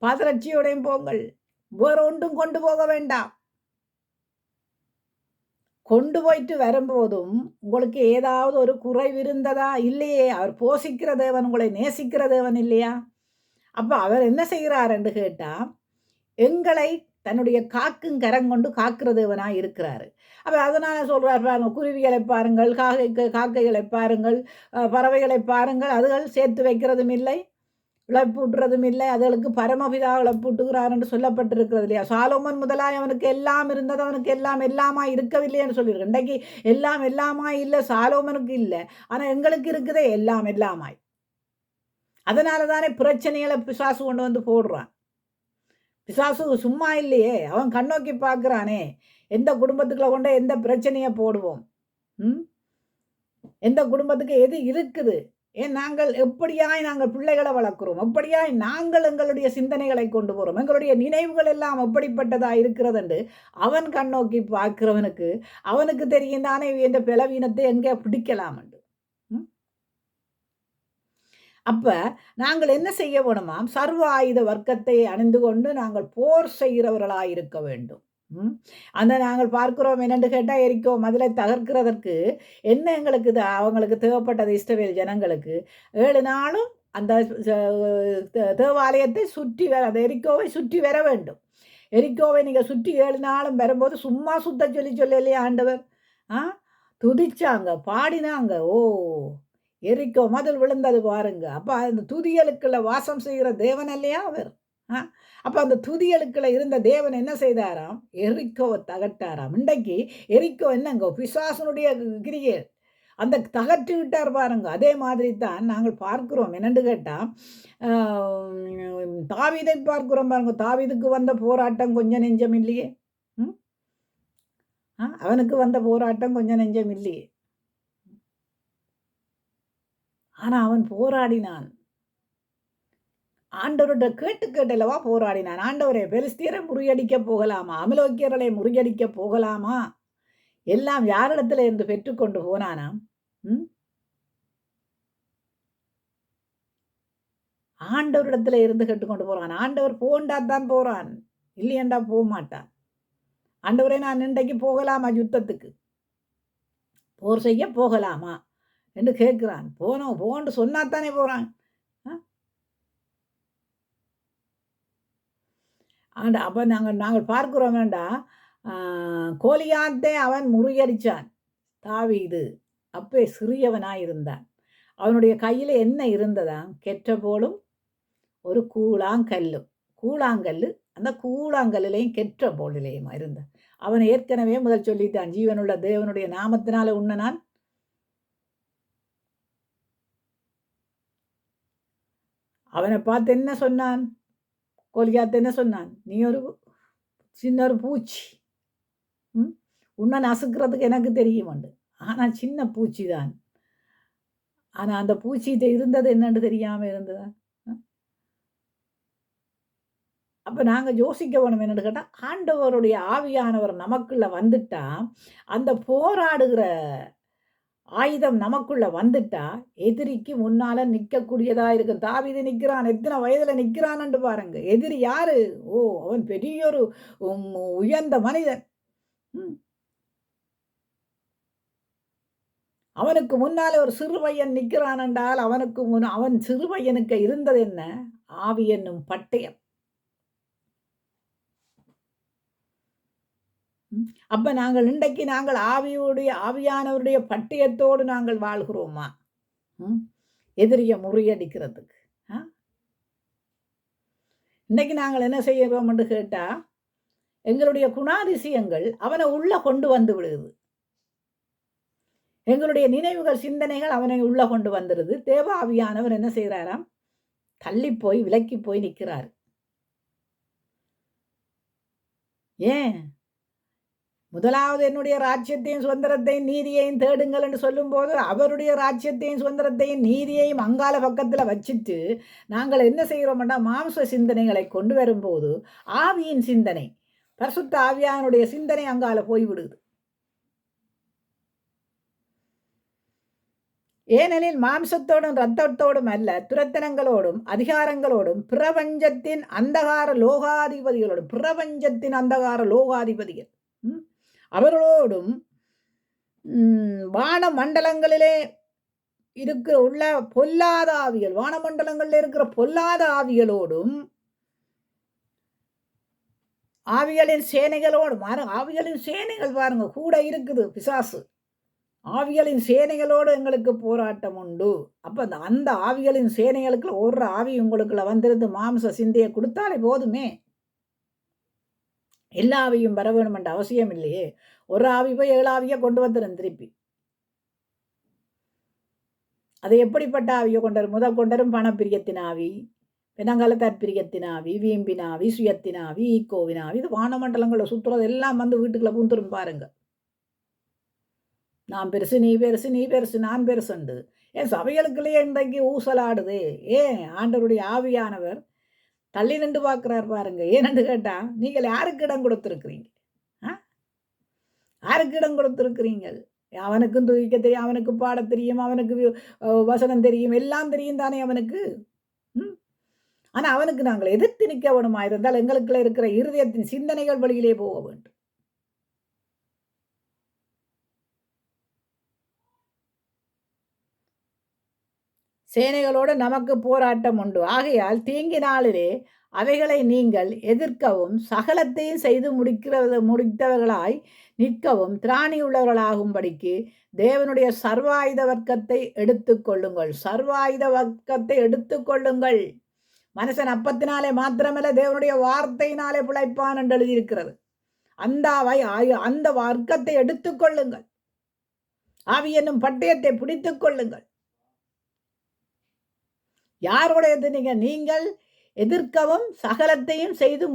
பாதரட்சியோடையும் போங்கள், வேற ஒன்றும் கொண்டு போக வேண்டாம். கொண்டு போயிட்டு வரும்போதும் உங்களுக்கு ஏதாவது ஒரு குறைவு இருந்ததா? இல்லையே. அவர் போஷிக்கிற தேவன், உங்களை நேசிக்கிற தேவன் இல்லையா? அப்ப அவர் என்ன செய்கிறார் என்று கேட்டா, எங்களை தன்னுடைய காக்கும் கரங்கொண்டு காக்கிற தேவனாய் இருக்கிறாரு. அப்ப அதனால சொல்றார் பாருங்க, குருவிகளை பாருங்கள், காக்கைகளை பாருங்கள், பறவைகளை பாருங்கள், அதுகள் சேர்த்து வைக்கிறதும் இல்லை, இழப்பூட்டுறதும் இல்லை, அதுகளுக்கு பரமபிதா இழப்பூட்டுகிறார் என்று சொல்லப்பட்டிருக்கிறது இல்லையா? சாலோமன் முதலாய் அவனுக்கு எல்லாம் இருந்தது, அவனுக்கு எல்லாம் எல்லாமா இருக்கவில்லை என்று சொல்லியிருக்கு. இன்றைக்கு எல்லாம் எல்லாமாய் இல்லை, சாலோமனுக்கு இல்லை, ஆனா எங்களுக்கு இருக்குதே எல்லாம் எல்லாமாய். அதனால தானே பிரச்சனைகளை பிசாசு கொண்டு வந்து போடுறான். பிசாசு சும்மா இல்லையே, அவன் கண்ணோக்கி பார்க்குறானே, எந்த குடும்பத்துக்குள்ள கொண்டு எந்த பிரச்சனையை போடுவோம், எந்த குடும்பத்துக்கு எது இருக்குது, ஏன் நாங்கள் எப்படியாய் நாங்கள் பிள்ளைகளை வளர்க்குறோம், எப்படியாய் நாங்கள் எங்களுடைய சிந்தனைகளை கொண்டு போகிறோம், எங்களுடைய நினைவுகள் எல்லாம் எப்படிப்பட்டதா இருக்கிறது என்று அவன் கண்ணோக்கி பார்க்கிறவனுக்கு அவனுக்கு தெரியும் தானே என்ற பலவீனத்தை எங்கே பிடிக்கலாம் என்று. அப்ப நாங்கள் என்ன செய்ய வேணுமாம்? சர்வ ஆயுத வர்க்கத்தை அணிந்து கொண்டு நாங்கள் போர் செய்கிறவர்களாய் இருக்க வேண்டும். அந்த நாங்கள் பார்க்கிறோம் என்னென்று கேட்டால், எரிக்கோ மதிலை தகர்க்கிறதற்கு என்ன எங்களுக்கு அவங்களுக்கு தேவைப்பட்டது, இஸ்ரவேல் ஜனங்களுக்கு 7 நாளும் அந்த தேவாலயத்தை சுற்றி வர, அந்த எரிக்கோவை சுற்றி வர வேண்டும். எரிக்கோவை நீங்கள் சுற்றி 7 நாளும் வரும்போது சும்மா சுத்த சொல்லலையா ஆண்டவர்? துதிச்சாங்க, பாடினாங்க. ஓ, எரிக்கோ மதில் விழுந்தது பாருங்க. அப்ப அந்த துதியலுக்குள்ள வாசம் செய்கிற தேவன் இல்லையா அவர்? அப்ப அந்த துதியலுக்குள்ள இருந்த தேவன் என்ன செய்தாராம்? எரிக்கோவை தகட்டாராம். இன்றைக்கு எரிக்கோ என்னங்க? பிசாசனுடைய கிரியை அந்த தகற்றி விட்டார் பாருங்க. அதே மாதிரி தான் நாங்கள் பார்க்கிறோம். என்னென்று கேட்டா, தாவீதை பார்க்கிறோம் பாருங்க. தாவீதுக்கு வந்த போராட்டம் கொஞ்சம் நெஞ்சம் இல்லையே. அவனுக்கு வந்த போராட்டம் கொஞ்சம் நெஞ்சம் இல்லையே. ஆனா அவன் போராடினான். ஆண்டவர்கிட்ட கேட்டல்லவா போராடினான். ஆண்டவரே, பெலிஸ்தியரை முறியடிக்க போகலாமா? அமலோக்கியர்களை முறியடிக்க போகலாமா? எல்லாம் யாரிடத்துல இருந்து பெற்றுக்கொண்டு போனானாம்? ஆண்டவரிடத்துல இருந்து கேட்டுக்கொண்டு போறான். ஆண்டவர் போண்டாத்தான் போறான், இல்லையண்டா போக மாட்டான். ஆண்டவரே, நான் இன்றைக்கு போகலாமா யுத்தத்துக்கு? போர் செய்ய போகலாமா என்று கேட்கிறான். போன்னு சொன்னாத்தானே போறான். அப்ப நாங்கள் பார்க்கிறோம் வேண்டாம், கோலியாத்தை அவன் முறியடிச்சான். தாவீது அப்பே சிறியவனாய் இருந்தான். அவனுடைய கையில என்ன இருந்ததா? கெட்ட போலும் ஒரு கூழாங்கல்லு. அந்த கூழாங்கல்லையும் கெட்ட போலிலையும் இருந்த. அவன் ஏற்கனவே முதல் சொல்லிட்டான், ஜீவனுள்ள தேவனுடைய நாமத்தினால உன்ன நான் அவனை பார்த்து என்ன சொன்னான்? கோலியாத் என்ன சொன்னான்? நீ ஒரு சின்ன ஒரு பூச்சி, உன்னை நசுக்கிறதுக்கு எனக்கு தெரியும் உண்டு, ஆனால் சின்ன பூச்சி தான். ஆனால் அந்த பூச்சிகிட்ட இருந்தது என்னன்னு தெரியாமல் இருந்ததா? அப்போ நாங்கள் யோசிக்க வேணும் என்னென்னு கேட்டால், ஆண்டவருடைய ஆவியானவர் நமக்குள்ள வந்துட்டா, அந்த போராடுகிற ஆயுதம் நமக்குள்ள வந்துட்டா எதிரிக்கு முன்னால நிற்கக்கூடியதா இருக்கும். தாவீது நிற்கிறான், எத்தனை வயதுல நிற்கிறான்னு பாருங்க. எதிரி யாரு? ஓ, அவன் பெரிய ஒரு உயர்ந்த மனிதன். அவனுக்கு முன்னாலே ஒரு சிறு பையன் நிற்கிறான் என்றால் அவன் சிறு பையனுக்கு இருந்தது என்ன? ஆவி என்னும் பட்டயம். அப்ப நாங்கள் இன்றைக்கு நாங்கள் ஆவியானவருடைய பட்டயத்தோடு நாங்கள் வாழ்கிறோமா? எதிரிய முறியடிக்கிறதுக்கு. இன்னைக்கு நாங்கள் என்ன செய்யறோம் என்று கேட்டா, எங்களுடைய குணாதிசயங்கள் அவனை உள்ள கொண்டு வந்து விடுது. எங்களுடைய நினைவுகள், சிந்தனைகள் அவனை உள்ள கொண்டு வந்துடுது. தேவ ஆவியானவர் என்ன செய்கிறாராம்? தள்ளி போய் விலக்கி போய் நிற்கிறார். ஏன்? முதலாவது என்னுடைய ராஜ்யத்தையும் சுதந்திரத்தையும் நீதியையும் தேடுங்கள் என்று சொல்லும்போது அவருடைய ராஜ்யத்தையும் சுதந்திரத்தையும் நீதியையும் அங்கால பக்கத்தில் வச்சுட்டு நாங்கள் என்ன செய்கிறோம்னா மாம்ச சிந்தனைகளை கொண்டு வரும்போது ஆவியின் சிந்தனை, பரிசுத்த ஆவியானுடைய சிந்தனை அங்கால போய்விடுது. ஏனெனில் மாம்சத்தோடும் இரத்தத்தோடும் அல்ல, துரத்தனங்களோடும் அதிகாரங்களோடும் பிரபஞ்சத்தின் அந்தகார லோகாதிபதிகள் அவர்களோடும் வான மண்டலங்களிலே உள்ள பொல்லாத ஆவிகள், வானமண்டலங்களில் இருக்கிற பொல்லாத ஆவிகளோடும் ஆவிகளின் சேனைகளோடும், ஆவிகளின் சேனைகள் பாருங்க கூட இருக்குது பிசாசு. ஆவிகளின் சேனைகளோடு எங்களுக்கு போராட்டம் உண்டு. அப்போ அந்த ஆவிகளின் சேனைகளுக்கு ஒரு ஆவி உங்களுக்குள்ள வந்திருந்து மாம்ச சிந்தையை கொடுத்தாலே போதுமே. எல்லா ஆவியும் வர வேணுமென்ற அவசியம் இல்லையே. ஒரு ஆவி போய் 7 ஆவியை கொண்டு வந்துடும் திருப்பி. அது எப்படிப்பட்ட ஆவியை கொண்டு வரும்? பணப்பிரியத்தின் ஆவி, பிணங்கல தற்பிரியத்தின் ஆவி, வீம்பின் ஆவி, சுயத்தின் ஆவி, ஈக்கோவின் ஆவி. இது வானமண்டலங்களை சுற்றுறது எல்லாம் வந்து வீட்டுக்குள்ள பூந்துரும் பாருங்க. நான் பெருசு, நீ பெருசு, நீ பெருசு, நான் பெருசுண்டு. ஏன் சபைகளுக்குள்ளேயே இன்றைக்கு ஊசலாடுது? ஏன்? ஆண்டவருடைய ஆவியானவர் தள்ளி நின்று பார்க்குறார் பாருங்க. ஏன்னு கேட்டா நீங்கள் யாருக்கு இடம் கொடுத்துருக்கிறீங்க? யாருக்கு இடம் கொடுத்துருக்கிறீங்க? அவனுக்கும் துதிக்க தெரியும், அவனுக்கு பாட தெரியும், அவனுக்கு வசனம் தெரியும், எல்லாம் தெரியும் தானே அவனுக்கு. ஆனா அவனுக்கு நாங்கள் எதிர்த்து நிற்க வேணுமா இருந்தால் எங்களுக்குள்ள இருக்கிற இருதயத்தின் சிந்தனைகள் வழியிலே போக வேண்டும். சேனைகளோடு நமக்கு போராட்டம் உண்டு. ஆகையால் தீங்கி நாளிலே அவைகளை நீங்கள் எதிர்க்கவும் சகலத்தையும் செய்து முடித்தவர்களாய் நிற்கவும் திராணி உள்ளவர்களாகும்படிக்கு தேவனுடைய சர்வாயுத வர்க்கத்தை எடுத்துக்கொள்ளுங்கள். சர்வாயுத வர்க்கத்தை எடுத்துக்கொள்ளுங்கள். மனுஷன் அப்பத்தினாலே மாத்திரமல்ல தேவனுடைய வார்த்தையினாலே பிழைப்பான் என்று எழுதியிருக்கிறது. அந்த வர்க்கத்தை எடுத்துக்கொள்ளுங்கள். ஆவி என்னும் பட்டயத்தை பிடித்துக் கொள்ளுங்கள். யாரோட நீங்கள் எதிர்க்கவும் சகலத்தையும் செய்து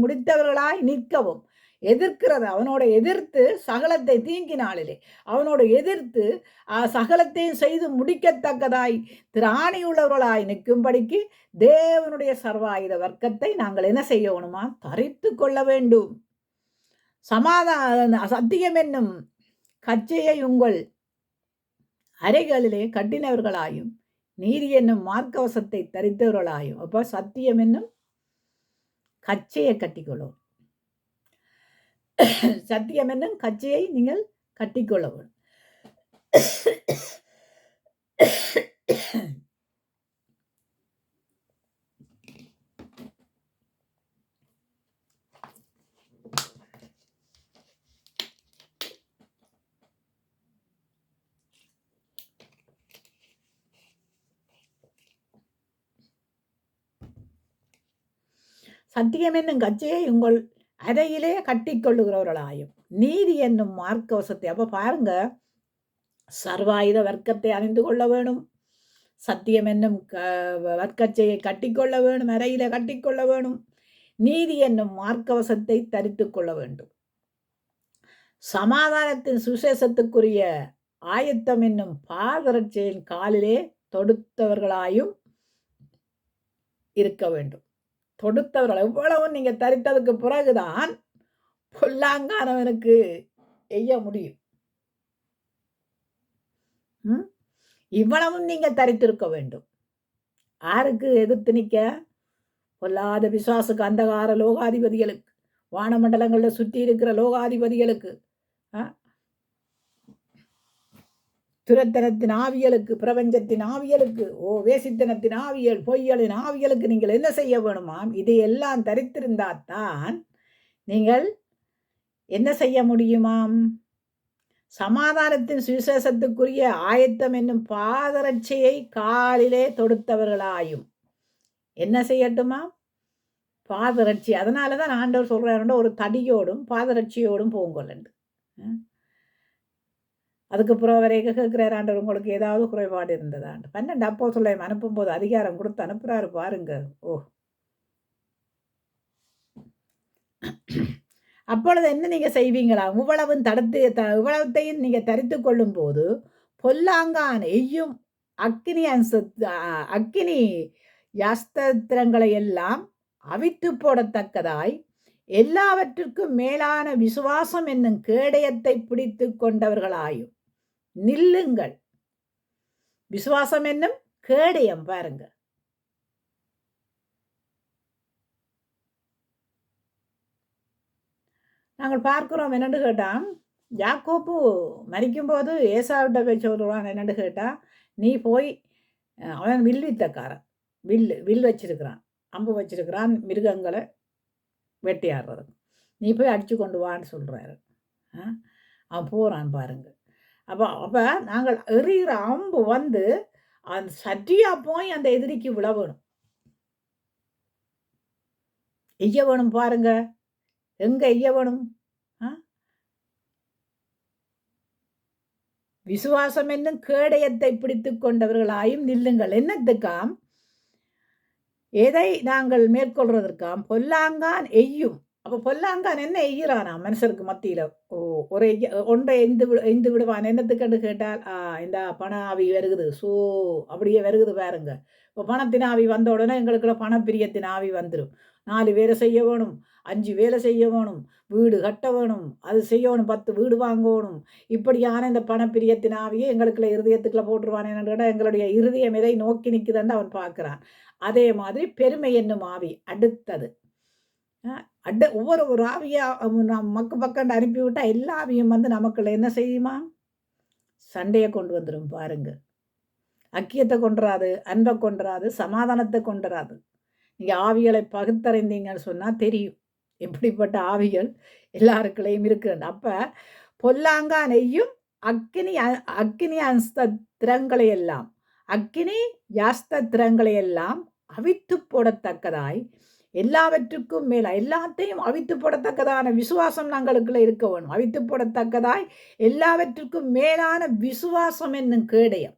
முடித்தவர்களாய் நிற்கவும். எதிர்க்கிறது, அவனோட எதிர்த்து சகலத்தை தீங்கினாலே அவனோட எதிர்த்து சகலத்தையும் செய்து முடிக்கத்தக்கதாய் திராணி உள்ளவர்களாய் நிற்கும்படிக்கு தேவனுடைய சர்வாயுத வர்க்கத்தை நாங்கள் என்ன செய்யணுமா? தரித்து கொள்ள வேண்டும். சத்தியம் என்னும் கச்சையை உங்கள் அறைகளிலே கட்டினவர்களாயும் நீதி என்னும் மார்க்கவசத்தை தரித்தவர்களாயும். அப்போ சத்தியம் என்னும் கச்சையை கட்டிக்கொள்ளும். சத்தியம் என்னும் கச்சையை நீங்கள் கட்டிக்கொள்ள வேண்டும். சத்தியம் என்னும் கச்சையை உங்கள் அறையிலே கட்டிக்கொள்ளுகிறவர்களாயும் நீதி என்னும் மார்க்கவசத்தை. அப்போ பாருங்க, சர்வாயுத வர்க்கத்தை அணிந்து கொள்ள வேணும். சத்தியம் என்னும் வர்க்கச்சையை கட்டிக்கொள்ள வேணும், அறையில கட்டிக்கொள்ள வேணும். நீதி என்னும் மார்க்கவசத்தை தரித்து கொள்ள வேண்டும். சமாதானத்தின் சுசேஷத்துக்குரிய ஆயத்தம் என்னும் பாதரட்சையின் காலிலே தொடுத்தவர்களாயும் இருக்க வேண்டும். தொடுத்தவர்கள் எவ்வளவு நீங்க தரித்ததுக்கு பிறகுதான் பொல்லாங்கானவனுக்கு செய்ய முடியும். இவ்வளவும் நீங்க தரித்திருக்க வேண்டும். யாருக்கு எதிர்த்து நிற்க? பொல்லாத விசுவாசுக்கு, அந்தகார லோகாதிபதிகளுக்கு, வானமண்டலங்களில் சுற்றி இருக்கிற லோகாதிபதிகளுக்கு, துரத்தனத்தின் ஆவியலுக்கு, பிரபஞ்சத்தின் ஆவியலுக்கு, வேசித்தனத்தின் ஆவியல், பொய்யலின் ஆவியலுக்கு நீங்கள் என்ன செய்ய வேணுமாம்? இதையெல்லாம் தரித்திருந்தாத்தான் நீங்கள் என்ன செய்ய முடியுமாம்? சமாதானத்தின் சுவிசேஷத்துக்குரிய ஆயத்தம் என்னும் பாதரட்சையை காலிலே தொடுத்தவர்களாயும் என்ன செய்யட்டுமா? பாதரட்சி. அதனாலதான் ஆண்டவர் சொல்றாரு, ஒரு தடியோடும் பாதரட்சியோடும் போங்கொள்ளண்டு. அதுக்கப்புறம் அவரை கேட்குறார், ஆண்டவர் உங்களுக்கு ஏதாவது குறைபாடு இருந்ததாண்டு. 12 அப்போஸ்தலரை அனுப்பும்போது அதிகாரம் கொடுத்து அனுப்புகிறாரு பாருங்க. ஓ, அப்பொழுது என்ன நீங்கள் செய்வீங்களா? இவ்வளவுத்தையும் நீங்கள் தரித்து கொள்ளும் போது பொல்லாங்கான் எய்யும் அக்கினி யாஸ்திரங்களை எல்லாம் அவித்து போடத்தக்கதாய் எல்லாவற்றிற்கும் மேலான விசுவாசம் என்னும் கேடயத்தை பிடித்து கொண்டவர்களாயும் நில்லுங்கள். விசுவாசம் என்னும் கேடயம் பாருங்க. நாங்கள் பார்க்கிறோம் என்னென்னு கேட்டால், யாக்கோப்பு மரிக்கும்போது ஏசாவிட்ட போய் சொல்லுவான் என்னென்னு கேட்டால், நீ போய் அவன் வில் வித்தக்காரன், வில் வச்சிருக்கிறான், அம்பு வச்சிருக்கிறான், மிருகங்களை வேட்டையாடுறது, நீ போய் அடித்து கொண்டு வான்னு சொல்கிறாரு. அவன் போகிறான் பாருங்க. அப்போ நாங்கள் எறிகிற அம்பு வந்து அந்த சட்டியாக போய் அந்த எதிரிக்கு விழ வேணும், எய்ய வேணும் பாருங்க. எங்க எய்ய வேணும்? விசுவாசம் என்னும் கேடயத்தை பிடித்து கொண்டவர்களாயும் நில்லுங்கள். என்னத்துக்காம்? எதை நாங்கள் மேற்கொள்றதற்காம்? பொல்லாங்கான் எய்யும். அப்போ பொல்லாங்கான் என்ன எய்கிறானா மனுஷருக்கு மத்தியில்? ஒரு ஒன்றை எய்ந்து விடுவான். என்னத்துக்கண்டு கேட்டால், இந்த பண ஆவி வருகுது, அப்படியே வருகுது பாருங்க. இப்போ பணத்தின் ஆவி வந்த உடனே எங்களுக்குள்ள பணப்பிரியத்தின் ஆவி வந்துடும். 4 வேலை செய்ய வேணும், 5 வேலை செய்ய வேணும், வீடு கட்ட வேணும், அது செய்யணும், 10 வீடு வாங்கணும். இப்படியான இந்த பணப்பிரியத்தின் ஆவியை எங்களுக்குள்ள இருதயத்துக்குள்ள போட்டுருவான். என்னன்னு கேட்டால், எங்களுடைய இருதயம் எதை நோக்கி நிற்குதுன்னு அவன் பார்க்குறான். அதே மாதிரி பெருமை என்னும் ஆவி அடுத்தது. ஒவ்வொரு ஒரு ஆவியாக மக்கு பக்கண்டு அனுப்பிவிட்டால் எல்லா ஆவியும் வந்து நமக்குள்ள என்ன செய்யுமா? சண்டையை கொண்டு வந்துடும் பாருங்க. ஐக்கியத்தை கொண்டுறாது, அன்பை கொண்டுறாது, சமாதானத்தை கொண்டுறாது. நீங்கள் ஆவிகளை பகுத்தறிந்தீங்கன்னு சொன்னால் தெரியும் எப்படிப்பட்ட ஆவிகள் எல்லாருக்குள்ளேயும் இருக்குன்னு. அப்போ பொல்லாங்கா நெய்யும் அக்கினி அஸ்திரங்களை எல்லாம், அக்கினி யாஸ்திரங்களை எல்லாம் அவித்து போடத்தக்கதாய் எல்லாவற்றுக்கும் மேல எல்லாத்தையும் அவித்து போடத்தக்கதான விசுவாசம் நாங்களுக்குள்ள இருக்க வேணும். அவித்து போடத்தக்கதாய் எல்லாவற்றுக்கும் மேலான விசுவாசம் என்னும் கேடயம்.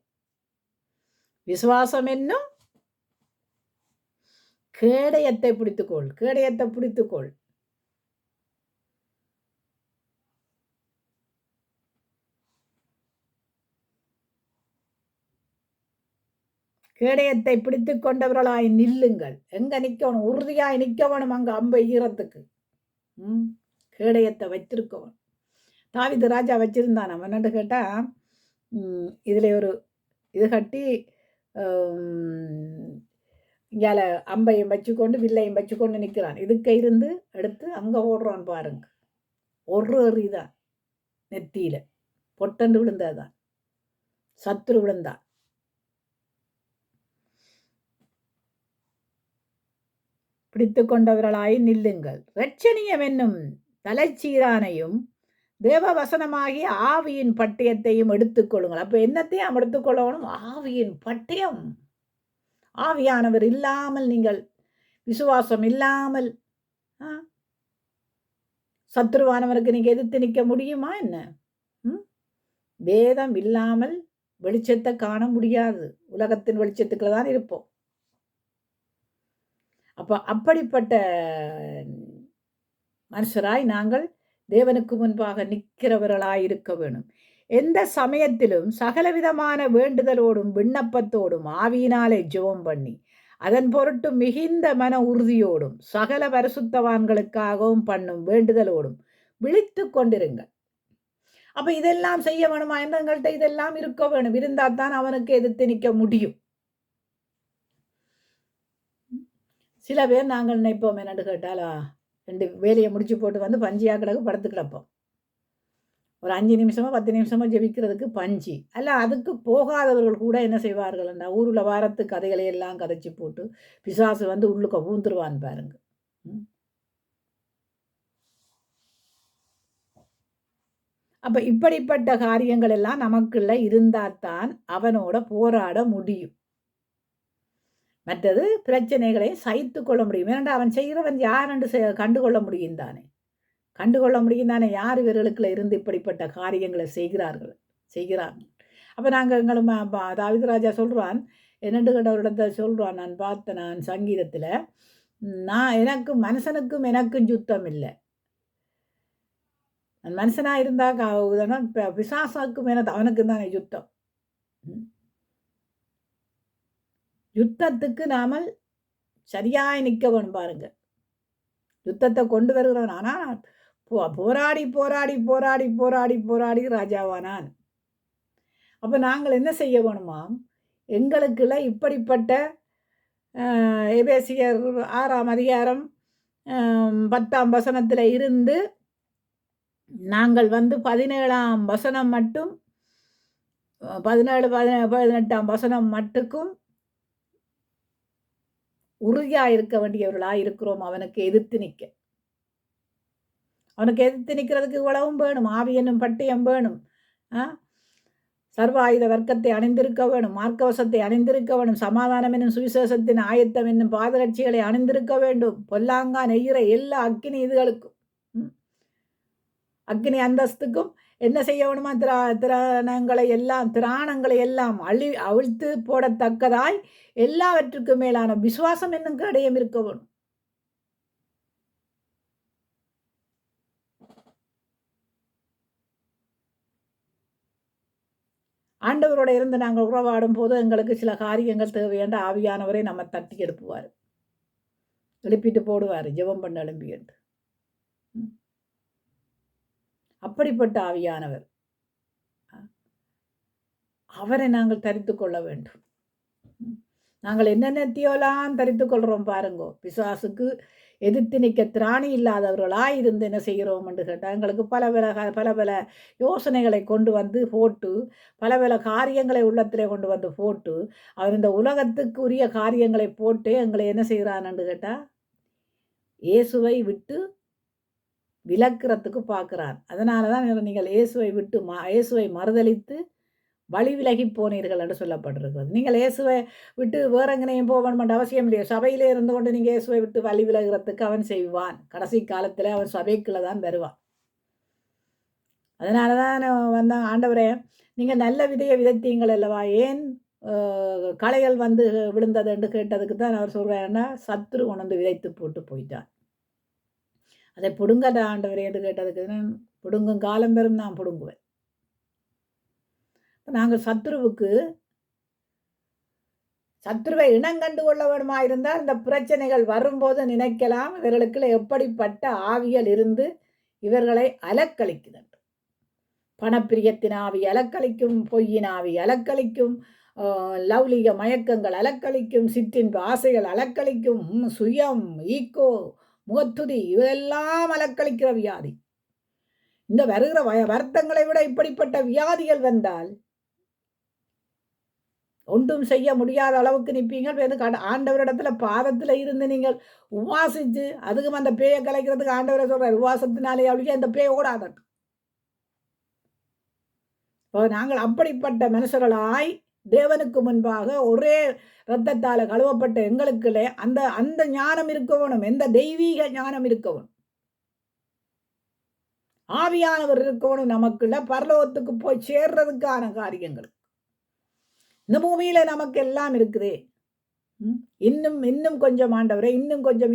விசுவாசம் என்னும் கேடயத்தை பிடித்துக்கொள், கேடயத்தை பிடித்துக்கொள். கேடயத்தை பிடித்து கொண்டவர்களாய் நில்லுங்கள். எங்க நிற்கணும்? உறுதியாய் நிற்கவனும் அங்க அம்பை ஈரத்துக்கு. கேடயத்தை வைத்திருக்கவன். தாவீது ராஜா வச்சிருந்தான். அவன் என்னன்னு கேட்டா, இதுல ஒரு இது கட்டி இங்கால அம்பையும் வச்சுக்கொண்டு வில்லையும் வச்சுக்கொண்டு நிற்கிறான். இதுக்கு இருந்து எடுத்து அங்க ஓடுறான் பாருங்க. ஒரு எறிதான் நெத்தியில பொட்டண்டு விழுந்ததான், சத்துரு விழுந்தான். பிடித்து கொண்டவர்களாய் நில்லுங்கள். இரட்சணியம் என்னும் தலைச்சீரானையும் தேவ வசனமாகிய ஆவியின் பட்டயத்தையும் எடுத்துக்கொள்ளுங்கள். அப்ப என்னத்தையும் எடுத்துக்கொள்ளணும்? ஆவியின் பட்டயம். ஆவியானவர் இல்லாமல், நீங்கள் விசுவாசம் இல்லாமல் சத்துருவானவருக்கு நீங்க எதிர்த்து நிற்க முடியுமா என்ன? வேதம் இல்லாமல் வெளிச்சத்தை காண முடியாது. உலகத்தின் வெளிச்சத்துக்குள்ள தான் இருப்போம். அப்போ அப்படிப்பட்ட மனுஷராய் நாங்கள் தேவனுக்கு முன்பாக நிற்கிறவர்களாய் இருக்க வேணும். எந்த சமயத்திலும் சகலவிதமான வேண்டுதலோடும் விண்ணப்பத்தோடும் ஆவியினாலே ஜெபம் பண்ணி அதன் பொருட்டு மிகுந்த மன உறுதியோடும் சகல பரிசுத்தவான்களுக்காகவும் பண்ணும் வேண்டுதலோடும் விழித்து கொண்டிருங்கள். அப்ப இதெல்லாம் செய்ய வேணுமா? எங்கள்கிட்ட இதெல்லாம் இருக்க வேணும். இருந்தால் தான் அவனுக்கு எதிர்த்து நிற்க முடியும். சில பேர் நாங்கள் நினைப்போம் என்னென்னு கேட்டாலா, 2 வேலையை முடிச்சு போட்டு வந்து பஞ்சியாக கிடக்கு படுத்து கிடப்போம். ஒரு 5 நிமிஷமோ 10 நிமிஷமோ ஜெபிக்கிறதுக்கு பஞ்சி அல்ல. அதுக்கு போகாதவர்கள் கூட என்ன செய்வார்கள்னா, ஊரில் வாரத்து கதைகளை எல்லாம் கதைச்சி போட்டு பிசாசு வந்து உள்ளுக்க பூந்துருவான் பாருங்க. அப்போ இப்படிப்பட்ட காரியங்கள் எல்லாம் நமக்குள்ள இருந்தால்தான் அவனோட போராட முடியும். மற்றது பிரச்சனைகளை சகித்து கொள்ள முடியும். ஏனென்றால் அவன் செய்கிறவன் யார் என்று கண்டுகொள்ள முடியும் தானே. யார் இவர்களுக்குள்ள இருந்து இப்படிப்பட்ட காரியங்களை செய்கிறாங்க. அப்போ நாங்கள் எங்களும் தாவீது ராஜா சொல்கிறான், என்னென்று கேட்ட ஒரு இடத்த சொல்கிறான், நான் பார்த்தேன் நான் சங்கீதத்தில், நான் மனுஷனுக்கும் எனக்கும் யுத்தம் இல்லை, மனுஷனாக இருந்தால் பிசாசாக்கும் அவனுக்கும் தானே யுத்தம். யுத்தத்துக்கு நாம சரியாய் நிற்க வேணும் பாருங்க. யுத்தத்தை கொண்டு வருகிறவன், ஆனால் போராடி போராடி போராடி போராடி போராடி ராஜாவானான். அப்போ நாங்கள் என்ன செய்ய வேணுமாம், எங்களுக்குள்ள இப்படிப்பட்ட எபேசியர் 6ஆம் அதிகாரம் 10ஆம் வசனத்தில் இருந்து நாங்கள் 17ஆம் வசனம் மட்டும் 18ஆம் வசனம் மட்டுக்கும் உறுதியாக இருக்க வேண்டியவர்களாக இருக்கிறோம். அவனுக்கு எதிர்த்து நிற்க, அவனுக்கு எதிர்த்து நிற்கிறதுக்கு இவ்வளவும் வேணும். ஆவி என்னும் பட்டயம் வேணும், சர்வாயுத வர்க்கத்தை அணிந்திருக்க வேணும், மார்க்கவசத்தை அணிந்திருக்க வேணும், சமாதானம் என்னும் சுவிசேஷத்தின் ஆயத்தம் என்னும் பாதரட்சிகளை அணிந்திருக்க வேண்டும். பொல்லாங்கா நெய்கிற எல்லா அக்கினி இதுகளுக்கும், அக்கினி அந்தஸ்துக்கும் என்ன செய்ய வேணுமா, திராணங்களை எல்லாம் அவிழ்த்து போடத்தக்கதாய் எல்லாவற்றுக்கும் மேலான விசுவாசம் என்னும் கடையம் இருக்க வேணும். ஆண்டவரோட இருந்து நாங்கள் உறவாடும் போது எங்களுக்கு சில காரியங்கள் தேவையான ஆவியானவரை நம்ம தட்டி எடுப்புவார், எழுப்பிட்டு போடுவார், ஜெபம் பண்ண எழும்பிட்டு. அப்படிப்பட்ட ஆவியானவர், அவரை நாங்கள் தரித்து கொள்ள வேண்டும். நாங்கள் என்னென்னத்தையோலாம் தரித்து கொள்கிறோம் பாருங்கோ. பிசாசுக்கு எதிர்த்து நிற்க திராணி இல்லாதவர்களாக இருந்து என்ன செய்கிறோம் என்று கேட்டால், எங்களுக்கு பல பல யோசனைகளை கொண்டு வந்து போட்டு, பல காரியங்களை உள்ளத்திலே கொண்டு வந்து போட்டு, அவர் இந்த உலகத்துக்கு உரிய காரியங்களை போட்டு எங்களை என்ன செய்கிறான் என்று கேட்டால், இயேசுவை விட்டு விலக்கிறதுக்கு பார்க்குறான். அதனால தான் நீங்கள் இயேசுவை மறுதலித்து வழி விலகி போனீர்கள் என்று சொல்லப்பட்டிருக்கிறது. நீங்கள் இயேசுவை விட்டு வேற எங்கனையும் போக வேணுமென்ற அவசியம் இல்லையா. சபையிலே இருந்து கொண்டு நீங்கள் இயேசுவை விட்டு வழி விலகிறதுக்கு அவன் செய்வான். கடைசி காலத்தில் அவன் சபைக்குள்ளே தான் வருவான். அதனால தான் வந்தான், ஆண்டவரே நீங்கள் நல்ல விதையை விதைத்தீங்கள் அல்லவா, ஏன் களைகள் வந்து விழுந்தது என்று கேட்டதுக்கு தான் அவர் சொல்கிறாருன்னா, சத்துரு கொண்டு விதைத்து போட்டு போயிட்டான். அதை பிடுங்கட ஆண்டவரே என்று கேட்டதுக்கு நான் பிடுங்கும் காலம் பெறும், நான் பிடுங்குவேன். நாங்கள் சத்துருவை இனங்கண்டு கொள்ள வேணுமா இருந்தால், இந்த பிரச்சனைகள் வரும்போது நினைக்கலாம், இவர்களுக்குள்ள எப்படிப்பட்ட ஆவிகள் இருந்து இவர்களை அலக்களிக்குது. பணப்பிரியத்தின் ஆவி அலக்களிக்கும், பொய்யின் ஆவி அலக்களிக்கும், லௌலிக மயக்கங்கள் அலக்களிக்கும், சிற்றின்ப ஆசைகள் அலக்களிக்கும், சுயம், ஈக்கோ, முகத்துதி இவையெல்லாம் அலக்களிக்கிற வியாதி. இந்த வருகிற வருத்தங்களை விட இப்படிப்பட்ட வியாதிகள் வந்தால் ஒன்றும் செய்ய முடியாத அளவுக்கு நிற்பீங்கள். ஆண்டவரிடத்துல பாதத்தில் இருந்து நீங்கள் உபாசிச்சு, அதுக்கும் அந்த பேயை கலைக்கிறதுக்கு ஆண்டவரை சொல்றார், உபாசத்தினாலே அவளுக்கு அந்த பேய் ஓடாதட்டு. இப்போ நாங்கள் அப்படிப்பட்ட மனுஷர்களாய் தேவனுக்கு முன்பாக ஒரே இரத்தத்தால் கழுவப்பட்ட எங்களுக்குள்ளே அந்த அந்த ஞானம் இருக்க வேணும், எந்த தெய்வீக ஞானம் இருக்க வேணும், ஆவியானவர் இருக்கணும் நமக்குள்ள, பரலோகத்துக்கு போய் சேர்றதுக்கான காரியங்கள். இந்த பூமியில நமக்கு எல்லாம் இருக்குது. இன்னும் கொஞ்சம் ஆண்டவரே, இன்னும் கொஞ்சம்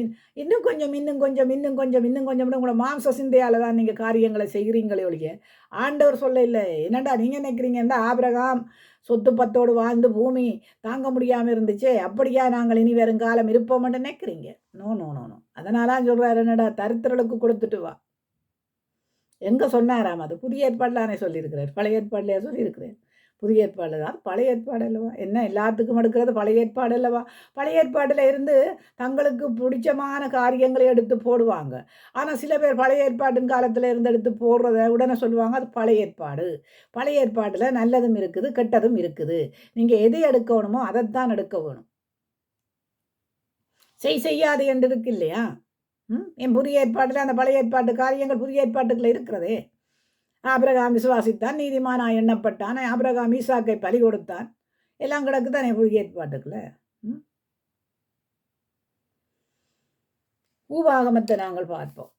உங்களோட மாம்ச சிந்தையால தான் நீங்க காரியங்களை செய்கிறீங்களே ஒழிய ஆண்டவர் சொல்ல இல்லை. என்னடா நீங்க நினைக்கிறீங்க, இந்த ஆபிரகாம் சொத்து பத்தோடு வாழ்ந்து பூமி தாங்க முடியாம இருந்துச்சு, அப்படியா நாங்கள் இனி வருங்காலம் இருப்போம்னு நினைக்கிறீங்க? No no no no. அதனால சொல்றாரு, என்னடா தரித்திரளுக்கு கொடுத்துட்டு வா. எங்க சொன்னாராம்? அது புதிய ஏற்பாடுலானே சொல்லியிருக்கிறார், பழைய ஏற்பாடுலையே சொல்லியிருக்கிறேன். புதிய ஏற்பாடு தான், பழைய ஏற்பாடு அல்லவா? என்ன எல்லாத்துக்கும் எடுக்கிறது பழைய ஏற்பாடு அல்லவா? பழைய ஏற்பாட்டில் இருந்து தங்களுக்கு பிடிச்சமான காரியங்களை எடுத்து போடுவாங்க. ஆனால் சில பேர் பழைய ஏற்பாட்டின் காலத்தில் இருந்து எடுத்து போடுறத உடனே சொல்லுவாங்க, அது பழைய ஏற்பாடு. பழைய ஏற்பாட்டில் நல்லதும் இருக்குது, கெட்டதும் இருக்குது. நீங்கள் எது எடுக்கணுமோ அதைத்தான் எடுக்க வேணும். செய்யாது என்று இருக்கு இல்லையா? என் புதிய ஏற்பாட்டில் அந்த பழைய ஏற்பாட்டு காரியங்கள் புதிய ஏற்பாட்டுக்குள்ள இருக்கிறதே. ஆபிரகாம் விசுவாசித்தான், நீதிமானாய் எண்ணப்பட்டான், ஆபிரகாம் ஈசாக்கை பலி கொடுத்தான், எல்லாம் கிடக்குதானே புதிய ஏற்பாட்டுக்குள்ள. பூவாகமத்தை நாங்கள் பார்ப்போம்.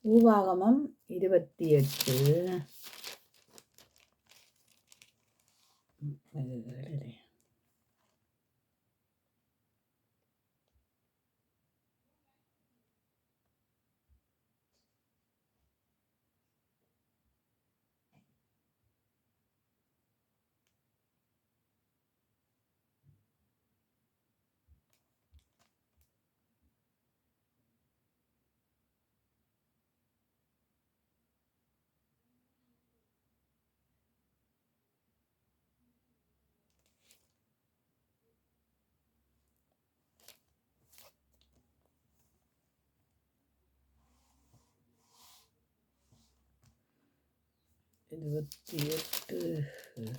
ஊவாகமம் 28 28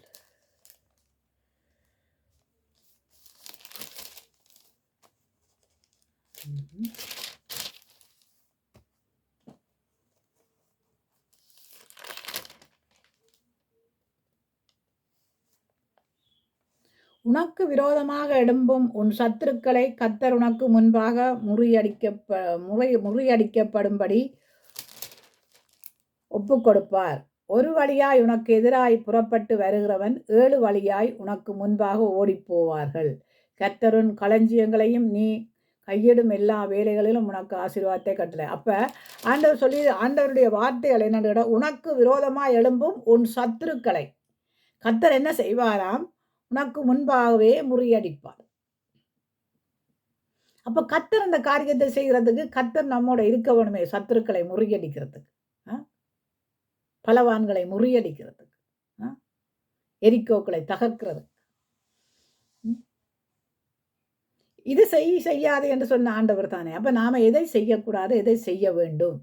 உனக்கு விரோதமாக எழும்பும் உன் சத்துருக்களை கர்த்தர் உனக்கு முன்பாக முறியடிக்கப்படும்படி ஒப்புக் கொடுப்பார். ஒரு வழியாய் உனக்கு எதிராய் புறப்பட்டு வருகிறவன் 7 வழியாய் உனக்கு முன்பாக ஓடிப்போவார்கள். கர்த்தரின் களஞ்சியங்களையும் நீ கையிடும் எல்லா வேலைகளிலும் உனக்கு ஆசீர்வாதத்தை கட்டளை. அப்ப ஆண்டவருடைய வார்த்தைகள் என்னென்ன, உனக்கு விரோதமாய் எழும்பும் உன் சத்துருக்களை கர்த்தர் என்ன செய்வாராம், உனக்கு முன்பாகவே முறியடிப்பார். அப்ப கர்த்தர் அந்த காரியத்தை செய்கிறதுக்கு கர்த்தர் நம்மோட இருக்க வேணுமே, சத்துருக்களை முறியடிக்கிறதுக்கு, பலவான்களை முறியடிக்கிறதுக்கு, எரிக்கோக்களை தகர்க்கிறது. இது செய்யாது என்று சொன்ன ஆண்டவர் தானே. அப்ப நாம எதை செய்யக்கூடாது, எதை செய்ய வேண்டும்?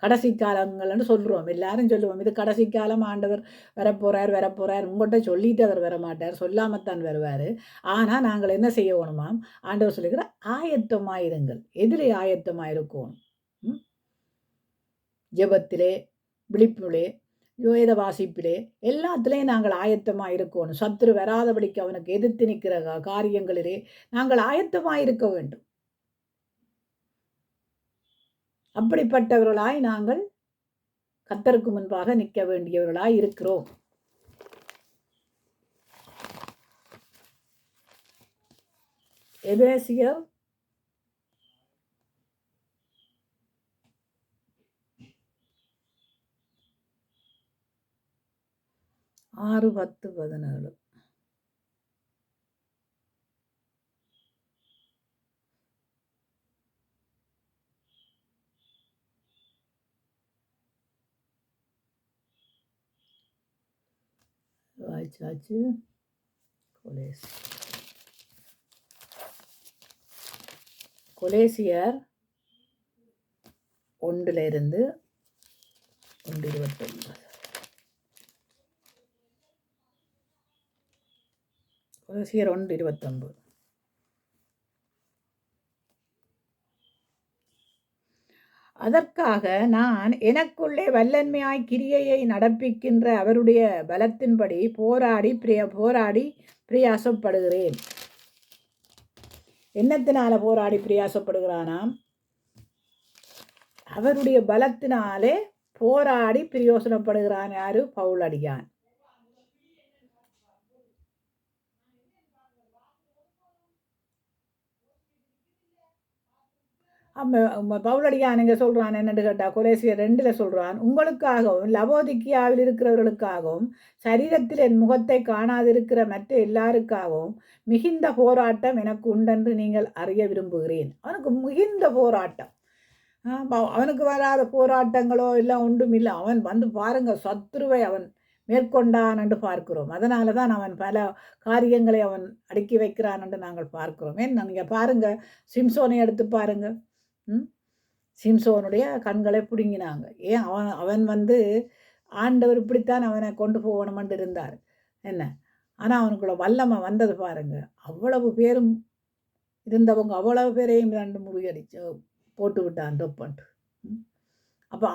கடைசி காலங்கள்னு சொல்கிறோம், எல்லாரும் சொல்லுவோம், இது கடைசி காலம், ஆண்டவர் வரப்போறார். உங்கள்கிட்ட சொல்லிட்டு அவர் வரமாட்டார், சொல்லாமத்தான் வருவார். ஆனால் நாங்கள் என்ன செய்ய வேணுமாம், ஆண்டவர் சொல்லுகிற ஆயத்தமாயிருங்கள். எதிலே ஆயத்தமாயிருக்கணும்? ஜெபத்திலே, விழிப்பிலே, வேத வாசிப்பிலே, எல்லாத்திலையும் நாங்கள் ஆயத்தமாக இருக்கணும். சத்துரு வராதபடிக்கு அவனுக்கு எதிர்த்து நிற்கிற காரியங்களிலே நாங்கள் ஆயத்தமாக இருக்க வேண்டும். அப்படிப்பட்டவர்களாய் நாங்கள் கர்த்தருக்கு முன்பாக நிற்க வேண்டியவர்களாய் இருக்கிறோம். எபேசியர் 6:10-17. வாய்ச்சாச்சு. கொலேசியர் 1:1-29. கொலேசியர் 1:29. அதற்காக நான் எனக்குள்ளே வல்லன்மையாய் கிரியையை நடப்பிக்கின்ற அவருடைய பலத்தின்படி போராடி பிரயாசப்படுகிறேன். என்னத்தினால போராடி பிரயாசப்படுகிறானாம்? அவருடைய பலத்தினாலே போராடி பிரயோசனப்படுகிறான். யாரு? பவுலடியான். பவுலடியான் எங்க சொல்றான் என்னன்னு கேட்டா, கொலேசியர் 2 சொல்றான், உங்களுக்காகவும் லவோதிக்கியாவில் இருக்கிறவர்களுக்காகவும் சரீரத்தில் என் முகத்தை காணாதிருக்கிற மற்ற எல்லாருக்காகவும் மிகுந்த போராட்டம் எனக்கு உண்டென்று நீங்கள் அறிய விரும்புகிறேன். அவனுக்கு மிகுந்த போராட்டம். அவனுக்கு வராத போராட்டங்களோ எல்லாம் ஒன்றும் இல்லை. அவன் வந்து பாருங்க, சத்ருவை அவன் மேற்கொண்டான் என்று பார்க்கிறோம். அதனால தான் அவன் பல காரியங்களை அவன் அடுக்கி வைக்கிறான் என்று நாங்கள் பார்க்கிறோம். ஏன் நீங்கள் பாருங்க, சிம்சோனை எடுத்து பாருங்க. சிம்சோனுடைய கண்களை பிடுங்கினாங்க. ஏன்? அவன் வந்து ஆண்டவர் இப்படித்தான் அவனை கொண்டு போகணுமென்று இருந்தார் என்ன. ஆனால் அவனுக்குள்ள வல்லமை வந்தது பாருங்க. அவ்வளவு பேரும் இருந்தவங்க அவ்வளவு பேரையும் 2 முறியடிச்சு போட்டு விட்டான் டொப்பன்ட்டு. அப்போ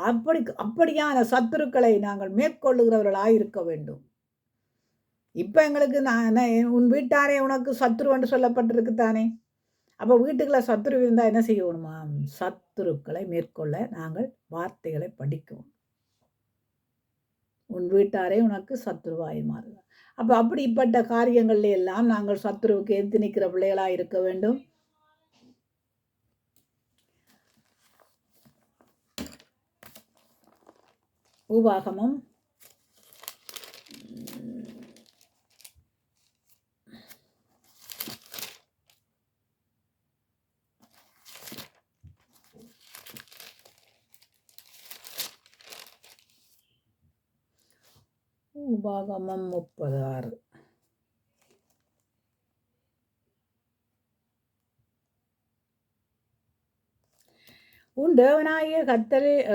அப்படியான சத்துருக்களை நாங்கள் மேற்கொள்ளுகிறவர்களாக இருக்க வேண்டும். இப்போ எங்களுக்கு உன் வீட்டாரே உனக்கு சத்துரு என்று சொல்லப்பட்டிருக்கு தானே. அப்போ வீட்டுக்குள்ள சத்துரு இருந்தால் என்ன செய்யணுமா? சத்துருக்களை மேற்கொள்ள நாங்கள் வார்த்தைகளை படிக்கணும். உன் வீட்டாரே உனக்கு சத்துருவாய் மாறுவார். அப்போ அப்படிப்பட்ட காரியங்கள்ல எல்லாம் நாங்கள் சத்துருவுக்கு எதிர்த்து நிற்கிற பிள்ளைகளாக இருக்க வேண்டும். உபாகமம் 36. உன் தேவனாகிய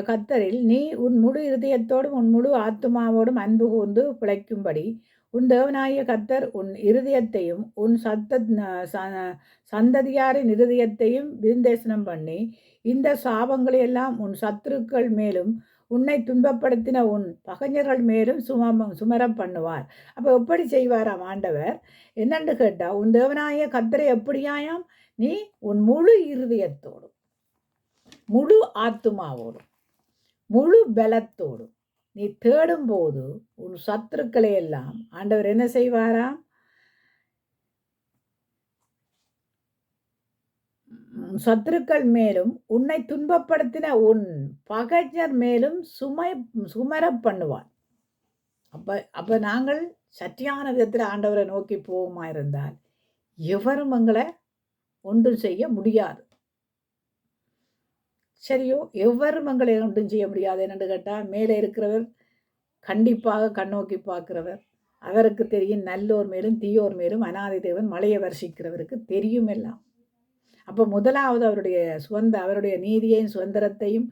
கர்த்தரில் நீ உன் முழு இருதயத்தோடும் உன் முழு ஆத்துமாவோடும் அன்பு கூர்ந்து பிழைக்கும்படி உன் தேவனாகிய கர்த்தர் உன் இருதயத்தையும் உன் சந்ததியாரின் இருதயத்தையும் விருந்தேசனம் பண்ணி இந்த சாபங்களை எல்லாம் உன் சத்துருக்கள் மேலும் உன்னை துன்பப்படுத்தின உன் பகைஞர்கள் மேலும் சுமர பண்ணுவார். அப்போ எப்படி செய்வாராம் ஆண்டவர்? என்னன்னு கேட்டால், உன் தேவனாகிய கர்த்தரை எப்படியாயாம்? நீ உன் முழு இருதயத்தோடும் முழு ஆத்துமாவோடும் முழு பலத்தோடும் நீ தேடும்போது உன் சத்துருக்களை எல்லாம் ஆண்டவர் என்ன செய்வாராம்? சத்துருக்கள் மேலும் உன்னை துன்பப்படுத்தின உன் பகைஞர் மேலும் சுமர பண்ணுவான். அப்ப நாங்கள் சத்தியான விதத்தில் ஆண்டவரை நோக்கி போகுமா இருந்தால் எவரும் எங்களை ஒன்றும் செய்ய முடியாது. சரியோ? எவரும் எங்களை ஒன்றும் செய்ய முடியாது. என்னென்று கேட்டால், மேலே இருக்கிறவர் கண்டிப்பாக கண்ணோக்கி பார்க்கிறவர். அவருக்கு தெரியும் நல்லோர் மேலும் தீயோர் மேலும். அநாதி தேவன் மழையை வருஷிக்கிறவருக்கு தெரியும் எல்லாம். அப்போ முதலாவது அவருடைய நீதியையும் சுதந்திரத்தையும்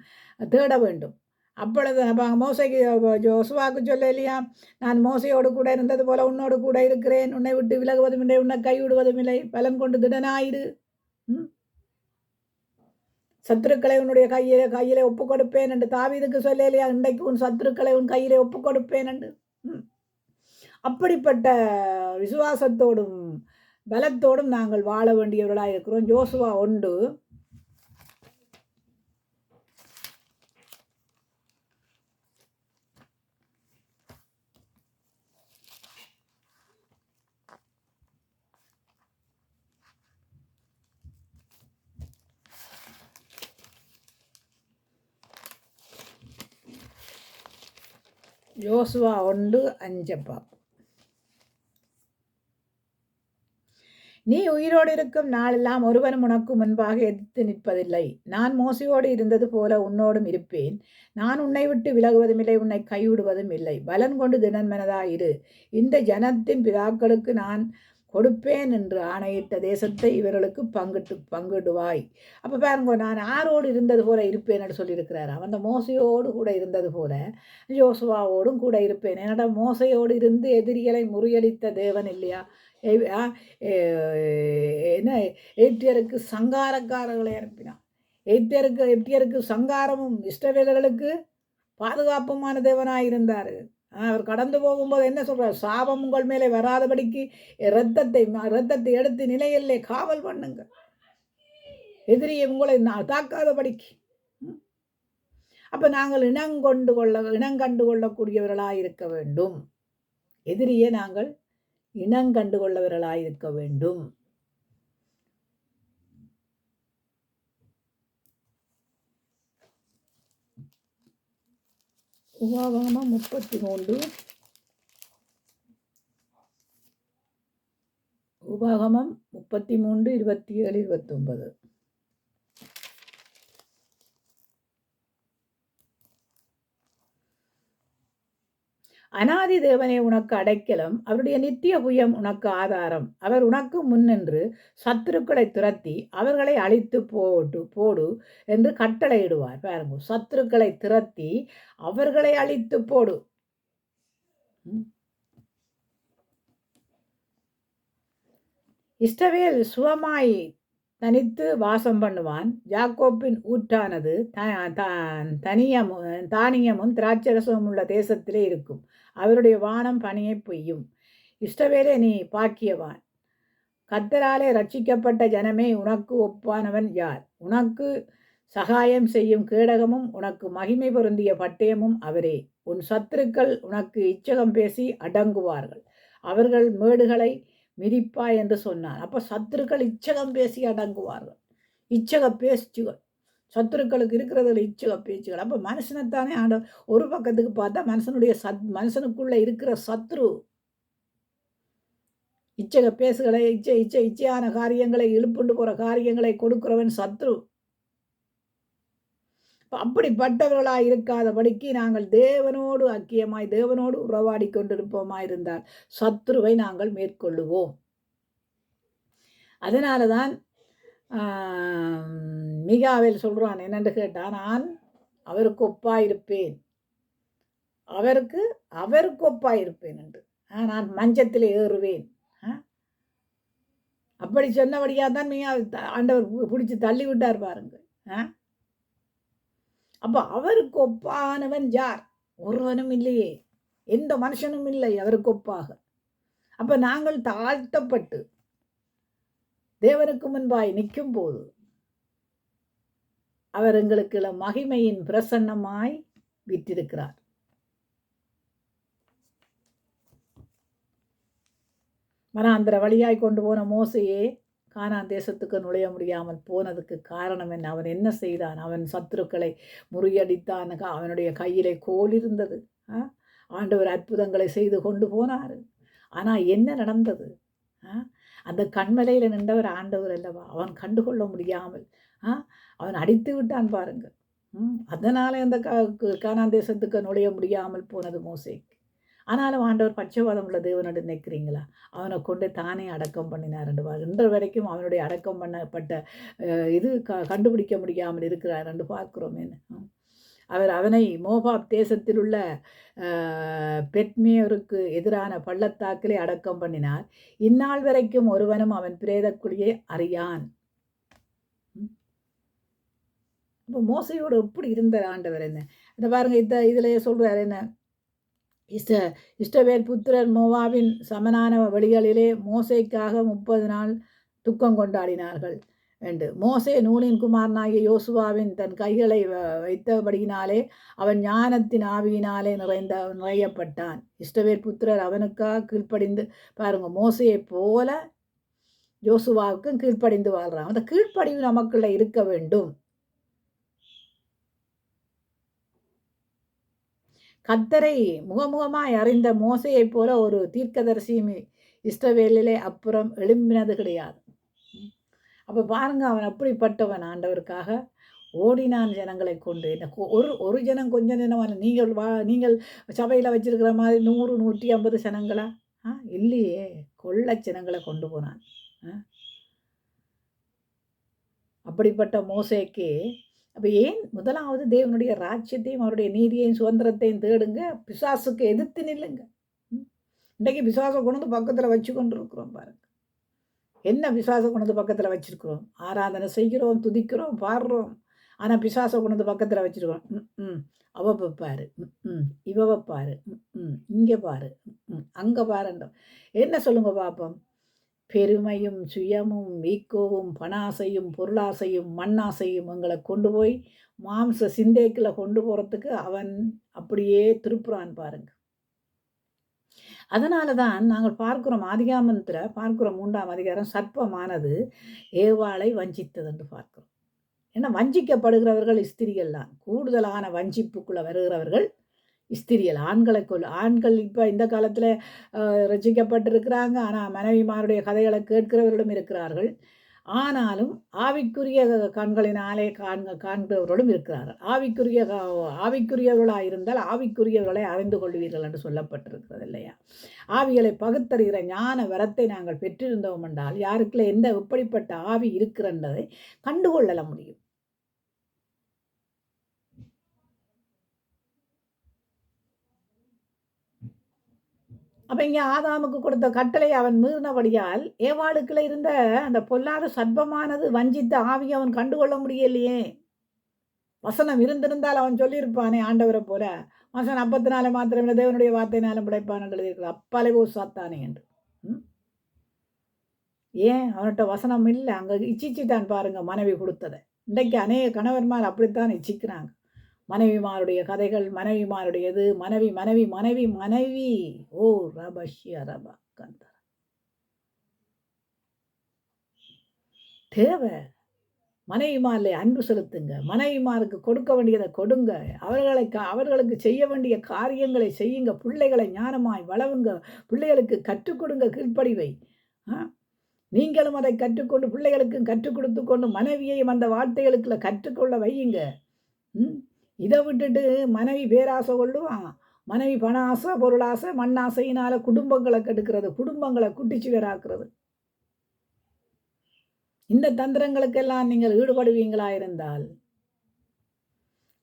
தேட வேண்டும். அப்பொழுது அப்போ மோசைக்கு ஜோசுவாவுக்கு சொல்ல இல்லையா, நான் மோசையோடு கூட இருந்தது போல உன்னோடு கூட இருக்கிறேன், உன்னை விட்டு விலகுவதும் இல்லை, உன்னை கைவிடுவதும் இல்லை, பலன் கொண்டு திடனாயிரு, சத்துருக்களை உன்னுடைய கையிலே ஒப்பு கொடுப்பேன் என்று தாவீதுக்கு சொல்ல இல்லையா, இன்றைக்கு உன் சத்துருக்களை உன் கையிலே ஒப்பு கொடுப்பேன் என்று. அப்படிப்பட்ட விசுவாசத்தோடும் பலத்தோடும் நாங்கள் வாழ வேண்டியவர்களாக இருக்கிறோம். யோசுவா 1 யோசுவா 1:5 நீ உயிரோடு இருக்கும் நாளெல்லாம் ஒருவனும் உனக்கு முன்பாக எதிர்த்து நிற்பதில்லை. நான் மோசையோடு இருந்தது போல உன்னோடும் இருப்பேன். நான் உன்னை விட்டு விலகுவதும் இல்லை, உன்னை கைவிடுவதும் இல்லை. பலன் கொண்டு திடன்மனதாயிரு. இந்த ஜனத்தின் பிதாக்களுக்கு நான் கொடுப்பேன் என்று ஆணையிட்ட தேசத்தை இவர்களுக்கு பங்கிடுவாய். அப்போ பாருங்க, நான் ஆரோடு இருந்தது போல இருப்பேன் என்று சொல்லியிருக்கிறார். அந்த மோசையோடு கூட இருந்தது போல யோசுவாவோடும் கூட இருப்பேன். என்னடா, மோசையோடு இருந்து எதிரிகளை முறியடித்த தேவன் இல்லையா? என்ன, எகிப்தியருக்கு சங்காரக்காரர்களை அனுப்பினான். எகிப்தியருக்கு சங்காரமும் இஸ்ரவேலர்களுக்கு பாதுகாப்புமான தேவனாயிருந்தார். அவர் கடந்து போகும்போது என்ன சொல்றார்? சாபம் உங்கள் மேலே வராதபடிக்கு இரத்தத்தை எடுத்து நிலையிலே காவல் பண்ணுங்க, எதிரியை உங்களை தாக்காதபடிக்கு. அப்ப நாங்கள் இனங்கண்டு கொள்ளக்கூடியவர்களாக இருக்க வேண்டும். எதிரியை நாங்கள் இனங்கண்டு கொள்ளவர்களாக இருக்க வேண்டும். உபாகமம் 33 உபாகமம் 33 27 29 அநாதி தேவனே உனக்கு அடைக்கலம், அவருடைய நித்திய புயம் உனக்கு ஆதாரம். அவர் உனக்கு முன்னின்று சத்துருக்களை துரத்தி அவர்களை அழித்து போடு என்று கட்டளையிடுவார். பாருங்க, சத்துருக்களை துரத்தி அவர்களை அழித்து போடு. இஸ்ரவேல் சுகமாய் தனித்து வாசம் பண்ணுவான். யாக்கோப்பின் ஊற்றானது தானியமும் திராட்சரசமும் உள்ள தேசத்திலே இருக்கும். அவருடைய வானம் பனியை பெய்யும். இஷ்டவேலே நீ பாக்கியவான். கர்த்தராலே ரட்சிக்கப்பட்ட ஜனமே, உனக்கு ஒப்பானவன் யார்? உனக்கு சகாயம் செய்யும் கேடகமும் உனக்கு மகிமை பொருந்திய பட்டயமும் அவரே. உன் சத்துருக்கள் உனக்கு இச்சகம் பேசி அடங்குவார்கள். அவர்கள் மேடுகளை மிதிப்பாய் என்று சொன்னார். அப்போ சத்துருக்கள் இச்சகம் பேசி அடங்குவார்கள். இச்சக பேச்சுகள், சத்துருக்களுக்கு இருக்கிறதுல இச்சக பேச்சுகள். அப்போ மனுஷனைத்தானே ஒரு பக்கத்துக்கு பார்த்தா மனுஷனுடைய மனுஷனுக்குள்ள இருக்கிற சத்ரு இச்சக பேசுகளை இச்சையான காரியங்களை இழுப்புண்டு போற காரியங்களை கொடுக்கிறவன் சத்ரு. அப்படிப்பட்டவர்களாய் இருக்காதபடிக்கு நாங்கள் தேவனோடு ஐக்கியமாய் தேவனோடு உறவாடி கொண்டிருப்போமாய் இருந்தால் சத்ருவை நாங்கள் மேற்கொள்ளுவோம். அதனால தான் மிகாவேல் சொல்றான் என்னென்று கேட்டால், நான் அவருக்கு ஒப்பாயிருப்பேன், அவருக்கு ஒப்பாயிருப்பேன் என்று. நான் மஞ்சத்தில் ஏறுவேன். அப்படி சொன்னபடியாக தான் மிகா ஆண்டவர் பிடிச்சி தள்ளி விட்டார் பாருங்க. அப்போ அவருக்கு ஒப்பானவன் யார்? ஒருவனும் இல்லையே, எந்த மனுஷனும் இல்லை அவருக்கு ஒப்பாக. அப்போ நாங்கள் தாழ்த்தப்பட்டு தேவனுக்கு முன்பாய் நிற்கும் போது அவர் எங்களுக்கு மகிமையின் பிரசன்னமாய் விட்டிருக்கிறார். வனாந்திர வழியாய் கொண்டு போன மோசையே கானான் தேசத்துக்கு நுழைய முடியாமல் போனதுக்கு காரணம் என்ன? அவன் என்ன செய்தான்? அவன் சத்துருக்களை முறியடித்தான். அவனுடைய கையிலே கோல் இருந்தது. ஆண்டவர் அற்புதங்களை செய்து கொண்டு போனார். ஆனால் என்ன நடந்தது? அந்த கண்மலையில் நின்றவர் ஆண்டவர் அல்லவா? அவன் கண்டுகொள்ள முடியாமல் அவன் அடித்து விட்டான் பாருங்க. அதனால அந்த கானான் தேசத்துக்கு நுழைய முடியாமல் போனது மோசேக்கு. ஆனாலும் ஆண்டவர் பட்சபாதம் உள்ள தேவனோடு நினைக்கிறீங்களா? அவனை கொண்டு தானே அடக்கம் பண்ணினார். இன்று வரைக்கும் அவனுடைய அடக்கம் பண்ணப்பட்ட இது கண்டுபிடிக்க முடியாமல் இருக்கிறார் என்று பார்க்கிறோம். என்ன அவர் அவனை மோபாப் தேசத்தில் உள்ள பெட்மேயருக்கு எதிரான பள்ளத்தாக்கிலே அடக்கம் பண்ணினார். இந்நாள் வரைக்கும் ஒருவனும் அவன் பிரேதக்குழியை அறியான். இப்போ மோசையோடு எப்படி இருந்த ஆண்டவர் என்ன இந்த பாருங்க. இதிலேயே சொல்றார் என்ன, இஸ்ரவேல் புத்திரர் மோவாபின் சமனான வழிகளிலே மோசைக்காக 30 நாள் துக்கம் கொண்டாடினார்கள் என்று. மோசே நூனின் குமாரனாகிய யோசுவாவின் தன் கைகளை வைத்தபடியினாலே அவன் ஞானத்தின் ஆவியினாலே நிறையப்பட்டான். இஸ்ரவேல் புத்திரர் அவனுக்காக கீழ்ப்படிந்து பாருங்க, மோசையை போல யோசுவாவுக்கும் கீழ்ப்படிந்து வாழ்றான். அந்த கீழ்ப்படிவு நமக்குள்ள இருக்க வேண்டும். கர்த்தரை முகமுகமாய் அறிந்த மோசையை போல ஒரு தீர்க்கதரிசியும் இஸ்ரவேலிலே அப்புறம் எழும்பினது கிடையாது. அப்போ பாருங்க, அவன் அப்படிப்பட்டவன். ஆண்டவருக்காக ஓடினான் ஜனங்களை கொண்டு. ஒரு ஜனம் கொஞ்சம் ஜனம் நீங்கள் சபையில் வச்சிருக்கிற மாதிரி 100 150 ஜனங்களா? இல்லையே, கொள்ள ஜனங்களை கொண்டு போனான். அப்படிப்பட்ட மோசேக்கு அப்போ ஏன் முதலாவது தேவனுடைய ராஜ்யத்தையும் அவருடைய நீதியையும் சுதந்திரத்தையும் தேடுங்க, பிசாசுக்கு எதிர்த்து நில்லுங்க. இன்றைக்கு பிசாசை கொண்டு பக்கத்தில் வச்சு கொண்டு இருக்கிறோம் பாருங்க. என்ன பிசாசை கொண்டு பக்கத்தில் வச்சிருக்கிறோம்? ஆராதனை செய்கிறோம், துதிக்கிறோம், பாடுறோம். ஆனால் பிசாசை கொண்டு பக்கத்தில் வச்சிருக்கோம். அவ பாரு, இவ பாரு, இங்கே பாரு, அங்கே பாருன்றோம். என்ன சொல்லுங்க பாப்போம்? பெருமையும் சுயமும் ஈக்கோவும் பணாசையும் பொருளாசையும் மண்ணாசையும் எங்களை கொண்டு போய் மாம்ச சிந்தைக்குள்ள கொண்டு போகிறதுக்கு அவன் அப்படியே திருப்புறான் பாருங்க. அதனால தான் நாங்கள் பார்க்கிறோம், ஆதிகாமத்தில் பார்க்கிறோம் 3ஆம் அதிகாரம், சர்ப்பமானது ஏவாளை வஞ்சித்தது என்று பார்க்கிறோம். ஏன்னா வஞ்சிக்கப்படுகிறவர்கள் ஸ்திரிகள் தான். கூடுதலான வஞ்சிப்புக்குள்ளே வருகிறவர்கள் ஸ்திரியல். ஆண்கள் இப்போ இந்த காலத்தில் ரசிக்கப்பட்டிருக்கிறாங்க. ஆனால் மனைவிமாருடைய கதைகளை கேட்கிறவர்களும் இருக்கிறார்கள். ஆனாலும் ஆவிக்குரிய கண்களினாலே காண்கிறவர்களும் இருக்கிறார்கள். ஆவிக்குரியவர்களாக இருந்தால் ஆவிக்குரியவர்களை அறிந்து கொள்வீர்கள் என்று சொல்லப்பட்டிருக்கிறது இல்லையா? ஆவிகளை பகுத்தறிகிற ஞான வரத்தை நாங்கள் பெற்றிருந்தோம் என்றால் யாருக்குள்ள எந்த எப்படிப்பட்ட ஆவி இருக்கிறன்றதை கண்டுகொள்ள முடியும். அப்போ இங்கே ஆதாமுக்கு கொடுத்த கட்டளை அவன் மீறினபடியால் ஏவாளுக்குள்ள இருந்த அந்த பொல்லாத சர்ப்பமானது வஞ்சித்த ஆவியை அவன் கண்டுகொள்ள முடியலையே. வசனம் இருந்திருந்தால் அவன் சொல்லியிருப்பானே ஆண்டவரை போல, வசனம் 54 மாத்திரமே தேவனுடைய வார்த்தையினாலும் பிழைப்பான் என்று எழுதியிருக்கிறது. அப்பாலே போ சாத்தானே என்று. ஏன் அவன்கிட்ட வசனம் இல்லை, அங்கே இச்சிச்சு தான் பாருங்க மனைவி கொடுத்ததை. இன்றைக்கு அநேக கணவன்மார் அப்படித்தான் இச்சிக்கிறாங்க. மனைவிமாருடைய கதைகள், மனைவிமாருடையது, மனைவி மனைவி மனைவி மனைவி. ஓ ரபஷ்ய ரபா கந்த தேவை. மனைவிமாரிலே அன்பு செலுத்துங்க. மனைவிமாருக்கு கொடுக்க வேண்டியதை கொடுங்க. அவர்களுக்கு செய்ய வேண்டிய காரியங்களை செய்யுங்க. பிள்ளைகளை ஞானமாய் வளவுங்க. பிள்ளைகளுக்கு கற்றுக் கொடுங்க கீழ்ப்படிவை. நீங்களும் அதை கற்றுக்கொண்டு பிள்ளைகளுக்கும் கற்றுக் கொடுத்து கொண்டு மனைவியையும் அந்த வார்த்தைகளுக்குள்ள கற்றுக்கொள்ள வையுங்க. இதை விட்டுட்டு மனைவி பேராசை கொள்ளுவான். மனைவி பண ஆசை, பொருளாசை, மண்ணாசையினால குடும்பங்களை கெடுக்கிறது, குடும்பங்களை குட்டிச்சு வேறாக்குறது. இந்த தந்திரங்களுக்கெல்லாம் நீங்கள் ஈடுபடுவீங்களா இருந்தால்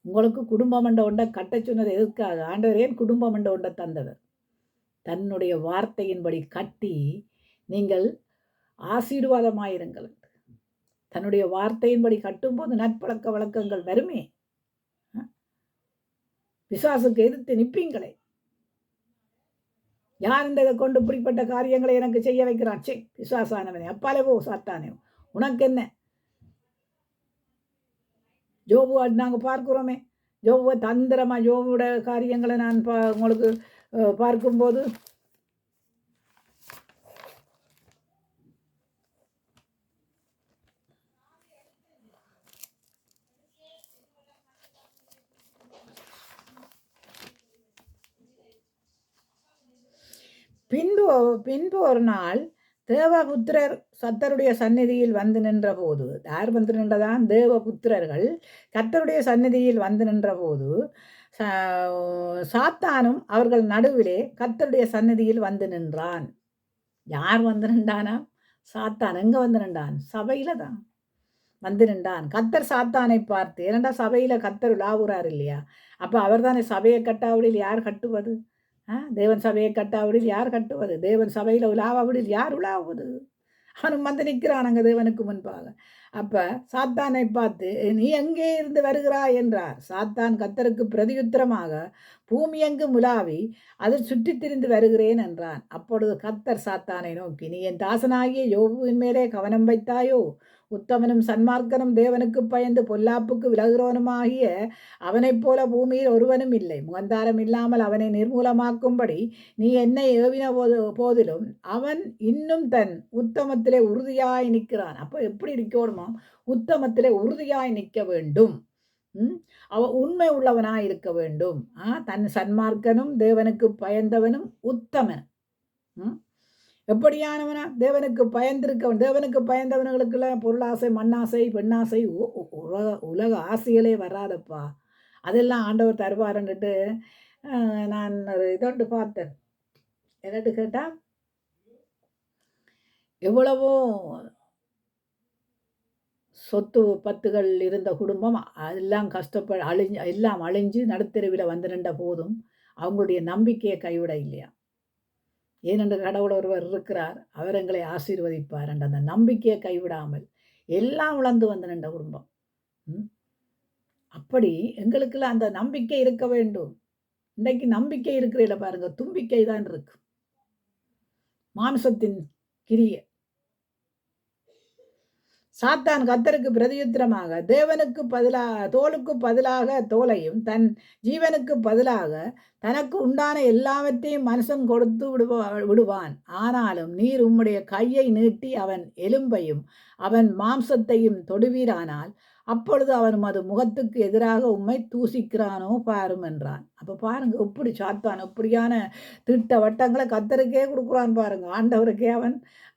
உங்களுக்கு குடும்பம் என்ற ஒன்றை கட்ட சொன்னது எதுக்காக? ஆண்டவர் ஏன் குடும்பம் என்ற ஒன்றை தந்தவர்? தன்னுடைய வார்த்தையின்படி கட்டி நீங்கள் ஆசீர்வாதமாயிருங்கள். தன்னுடைய வார்த்தையின்படி கட்டும்போது நற்பழக்க வழக்கங்கள் வருமே. பிசாசுக்கு எதிர்த்து நிற்பீங்களே. யார் இந்த இதை கொண்டு இப்படிப்பட்ட காரியங்களை எனக்கு செய்ய வைக்கிறான்? சே பிசாசானவனே, அப்பாலேவோ சாத்தானே, உனக்கு என்ன? ஜோபு நாங்கள் பார்க்கிறோமே, ஜோபுவை தந்திரமா ஜோபுவோட காரியங்களை நான் உங்களுக்கு பார்க்கும்போது பின்பு ஒரு நாள் தேவபுத்திரர் கர்த்தருடைய சந்நிதியில் வந்து நின்ற போது, யார் வந்து நின்றதான்? தேவபுத்திரர்கள் கர்த்தருடைய சந்நிதியில் வந்து நின்ற போது சாத்தானும் அவர்கள் நடுவிலே கர்த்தருடைய சந்நிதியில் வந்து நின்றான். யார் வந்து நின்றானா? சாத்தான். எங்க வந்து நின்றான்? சபையில தான் வந்து நின்றான். கர்த்தர் சாத்தானை பார்த்து, ஏனண்டா சபையில கர்த்தர் உலாவுறார் இல்லையா? அப்ப அவர் தானே சபையை கட்டாவிடில் யார் கட்டுவது? தேவன் சபையை கட்டாவிடில் யார் கட்டுவது? தேவன் சபையில் உலாவாவிடில் யார் உலாவுவது? அவனும் வந்து நிற்கிறான் அங்கே தேவனுக்கு முன்பாக. அப்போ சாத்தானை பார்த்து, நீ எங்கே இருந்து வருகிறாய் என்றார். சாத்தான் கர்த்தருக்கு பிரதியுத்தரமாக, பூமி எங்கும் உலாவி அதில் சுற்றித் திரிந்து வருகிறேன் என்றான். அப்பொழுது கர்த்தர் சாத்தானை நோக்கி, நீ என் தாசனாகிய யோபுவின் மேலே கவனம் வைத்தாயோ? உத்தமனும் சன்மார்க்கனும் தேவனுக்கு பயந்து பொல்லாப்புக்கு விலகுறவனுமாகிய அவனைப் போல பூமியில் ஒருவனும் இல்லை. முகந்தாரம் இல்லாமல் அவனை நிர்மூலமாக்கும்படி நீ என்னை ஏவின போதிலும் அவன் இன்னும் தன் உத்தமத்திலே உறுதியாய் நிற்கிறான். அப்போ எப்படி இருக்கணுமோ? உத்தமத்திலே உறுதியாய் நிற்க வேண்டும். அவன் உண்மை உள்ளவனாய் இருக்க வேண்டும். தன் சன்மார்க்கனும் தேவனுக்கு பயந்தவனும் உத்தமன். எப்படியானவனா? தேவனுக்கு பயந்திருக்கவன். தேவனுக்கு பயந்தவனுங்களுக்குள்ள பொருளாசை, மண்ணாசை, பெண்ணாசை, உலக ஆசைகளே வராதப்பா. அதெல்லாம் ஆண்டவர் தருவாருன்னுட்டு நான் இதோண்டு பார்த்தேன். என்னட்டு கேட்டால், எவ்வளவோ சொத்து பத்துகள் இருந்த குடும்பம் எல்லாம் எல்லாம் அழிஞ்சு நடுத்தெருவில் வந்து நின்ற போதும் அவங்களுடைய நம்பிக்கையை கைவிட இல்லையா? ஏனென்று கடவுள் ஒருவர் இருக்கிறார், அவர் எங்களை ஆசீர்வதிப்பார் என்ற அந்த நம்பிக்கையை கைவிடாமல் எல்லாம் உழந்து வந்து நின்ற குடும்பம். அப்படி எங்களுக்குள்ள அந்த நம்பிக்கை இருக்க வேண்டும். இன்றைக்கு நம்பிக்கை இருக்கிற பாருங்க, தும்பிக்கை தான் இருக்கு. மாம்சத்தின் கிரிய. சாத்தான் கர்த்தருக்கு பிரதியுத்தரமாக, தேவனுக்கு தோலுக்கு பதிலாக தோலையும் தன் ஜீவனுக்கு பதிலாக தனக்கு உண்டான எல்லாவற்றையும் மனுஷன் கொடுத்து விடுவான். ஆனாலும் நீர் உம்முடைய கையை நீட்டி அவன் எலும்பையும் அவன் மாம்சத்தையும் தொடுவீரானால் அப்பொழுது அவன் அது முகத்துக்கு எதிராக உம்மை தூசிக்கிறானோ பாரும் என்றான். அப்போ பாருங்க, எப்படி சாத்தான் எப்படியான திட்ட வட்டங்களை கர்த்தருக்கே கொடுக்குறான் பாருங்க. ஆண்டவருக்கே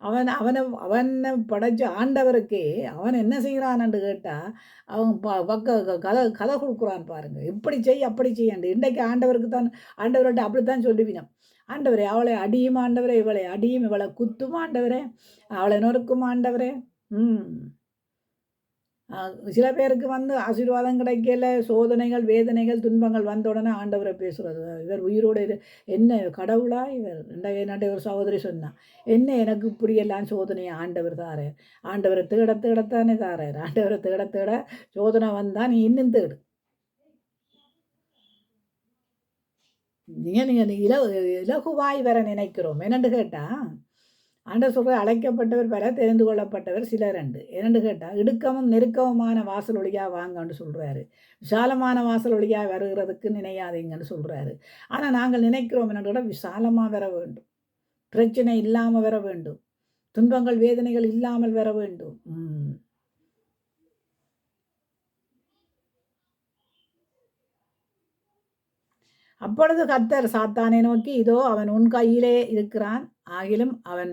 அவனை படைச்ச ஆண்டவருக்கே அவன் என்ன செய்கிறான் என்று கேட்டால் அவன் கதை கொடுக்குறான் பாருங்க. இப்படி செய் அப்படி செய்யண்டு. இன்றைக்கு ஆண்டவருக்கு தான், ஆண்டவர்கிட்ட அப்படித்தான் சொல்லுவினோம். ஆண்டவரே அவளை அடியும், ஆண்டவரே இவளை அடியும், இவளை குத்தும் ஆண்டவரே, அவளை நொறுக்கும் ஆண்டவரே. சில பேருக்கு வந்து ஆசீர்வாதம் கிடைக்கல, சோதனைகள், வேதனைகள், துன்பங்கள் வந்த உடனே ஆண்டவரை பேசுறது. இவர் உயிரோடு என்ன கடவுளா இவர்? என்னட்ட ஒரு சகோதரி சொன்னான், என்ன எனக்கு இப்படியெல்லாம் சோதனையை ஆண்டவர் தாரார். ஆண்டவரை தேடத்தானே தாரார். ஆண்டவரை தேட சோதனை வந்தால் நீ இன்னும் தேடு. நீங்கள் இலகுவாய் வர நினைக்கிறோம். என்னென்னு கேட்டால், ஆண்டவர் சொல்கிற அழைக்கப்பட்டவர் பல, தெரிந்து கொள்ளப்பட்டவர் சிலர் ரெண்டு. என்னென்னு கேட்டால், இடுக்கமும் நெருக்கமுமான வாசல் வழியாக வாங்கன்னு சொல்கிறாரு. விசாலமான வாசல் வழியாக வருகிறதுக்கு நினையாதீங்கன்னு சொல்கிறாரு. ஆனால் நாங்கள் நினைக்கிறோம் என்னோட விசாலமாக வர வேண்டும், பிரச்சனை இல்லாமல் வர வேண்டும், துன்பங்கள் வேதனைகள் இல்லாமல் வர வேண்டும். அப்பொழுது கர்த்தர் சாத்தானை நோக்கி, இதோ அவன் உன் கையிலே இருக்கிறான், ஆகிலும் அவன்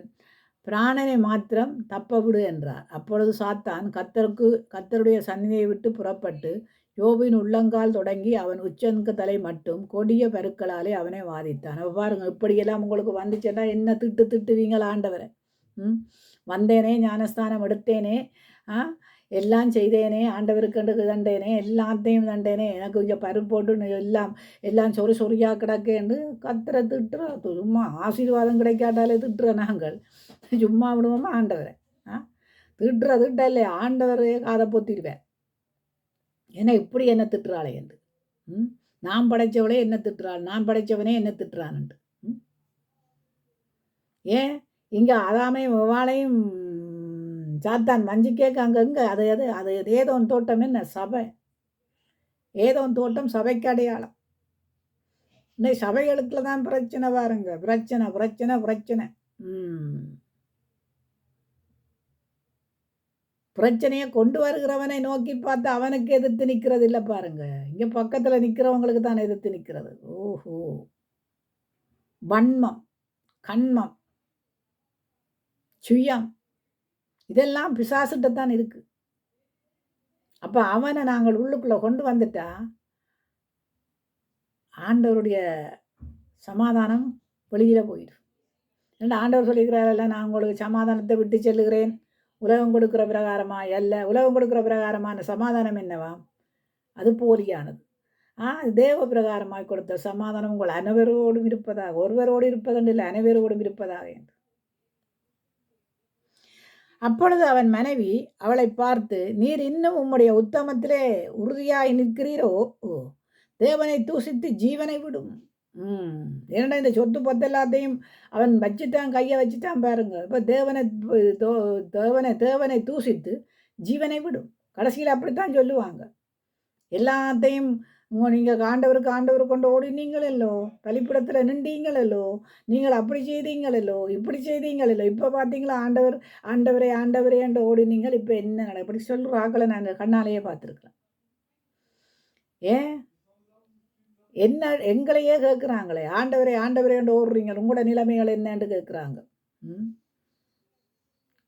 பிராணனை மாத்திரம் தப்ப விடு என்றார். அப்பொழுது சாத்தான் கர்த்தருடைய சந்நிதியை விட்டு புறப்பட்டு யோபின் உள்ளங்கால் தொடங்கி அவன் உச்சனுக்கு தலை மட்டும் கொடிய பருக்களாலே அவனை வாதித்தான். பாருங்க, இப்படியெல்லாம் உங்களுக்கு வந்துச்சுன்னா என்ன திட்டுவீங்களா ஆண்டவரை? வந்தேனே, ஞானஸ்தானம் எடுத்தேனே, எல்லாம் செய்தேனே, ஆண்டவருக்கு தண்டேனே, எல்லாத்தையும் தண்டேனே, எனக்கு கொஞ்சம் பருப்பு போட்டு எல்லாம் சொறியாக கிடக்கேன்னு கத்திர திட்டுறோம். சும்மா ஆசீர்வாதம் கிடைக்காட்டாலே திட்டுற நாங்கள் சும்மா விடுவோமா ஆண்டவரை? திட்டுற இல்லையா ஆண்டவரே காதை பொத்திடுவேன். ஏன்னா இப்படி என்ன திட்டுறாளே என்று. நான் படைச்சவளே என்ன திட்டுறாள், நான் படைச்சவனே என்ன திட்டுறான்ட்டு. ஏன் இங்கே அதாமே வாழையும் சாத்தான் மஞ்சு கேட்க அங்கங்க அது ஏதோன் தோட்டம் என்ன சபை, ஏதோன் தோட்டம் சபைக்கு அடையாளம். இன்னைக்கு சபைகளுக்குள்ள தான் பிரச்சனை பாருங்க, பிரச்சனை பிரச்சனை பிரச்சனை. பிரச்சனையை கொண்டு வருகிறவனை நோக்கி பார்த்து அவனுக்கு எதிர்த்து நிற்கிறது இல்லை பாருங்க, இங்கே பக்கத்தில் நிற்கிறவங்களுக்கு தான் எதிர்த்து நிற்கிறது. ஓஹோ, வன்மம், கண்மம், சுயம், இதெல்லாம் பிசாசுகிட்ட தான் இருக்கு. அப்போ அவனை நாங்கள் உள்ளுக்குள்ளே கொண்டு வந்துட்டா ஆண்டவருடைய சமாதானம் வெளியில் போயிடும். ஏன்னா ஆண்டவர் சொல்லிக்கிறாரல்ல, நான் உங்களுக்கு சமாதானத்தை விட்டு செல்லுகிறேன், உலகம் கொடுக்குற பிரகாரமா அல்ல. உலகம் கொடுக்குற பிரகாரமான சமாதானம் என்னவா? அது போலியானது. தேவ பிரகாரமாய் கொடுத்த சமாதானம் உங்கள் அனைவரோடும் இருப்பதாக, ஒருவரோடு இருப்பதென்று இல்லை, அனைவரோடும் இருப்பதாக என்று. அப்பொழுது அவன் மனைவி அவளை பார்த்து, நீர் இன்னும் உம்முடைய உத்தமத்திலே உறுதியாய் நிற்கிறீரோ? தேவனை தூசித்து ஜீவனை விடும். ஏன்னா இந்த சொத்து பத்து எல்லாத்தையும் அவன் வச்சுட்டான், கையை வச்சுட்டான் பாருங்க. இப்போ தேவனை தூசித்து ஜீவனை விடும். கடைசியில் அப்படித்தான் சொல்லுவாங்க. எல்லாத்தையும் நீங்கள் ஆண்டவர் கொண்டு ஓடினீங்களோ, பலிப்பிடத்தில் நின்றீங்களோ, நீங்கள் அப்படி செய்தீங்களோ, இப்படி செய்தீங்களோ, இப்போ பார்த்தீங்களா ஆண்டவரே என்று ஓடினீங்கள், இப்போ என்ன நட இப்படி சொல்கிற ஆக்களை நான் கண்ணாலேயே பார்த்துருக்கலாம். ஏன் என்ன எங்களையே கேட்குறாங்களே, ஆண்டவரே என்று ஓடுறீங்க, உங்களோட நிலைமைகள் என்னன்னு கேட்குறாங்க.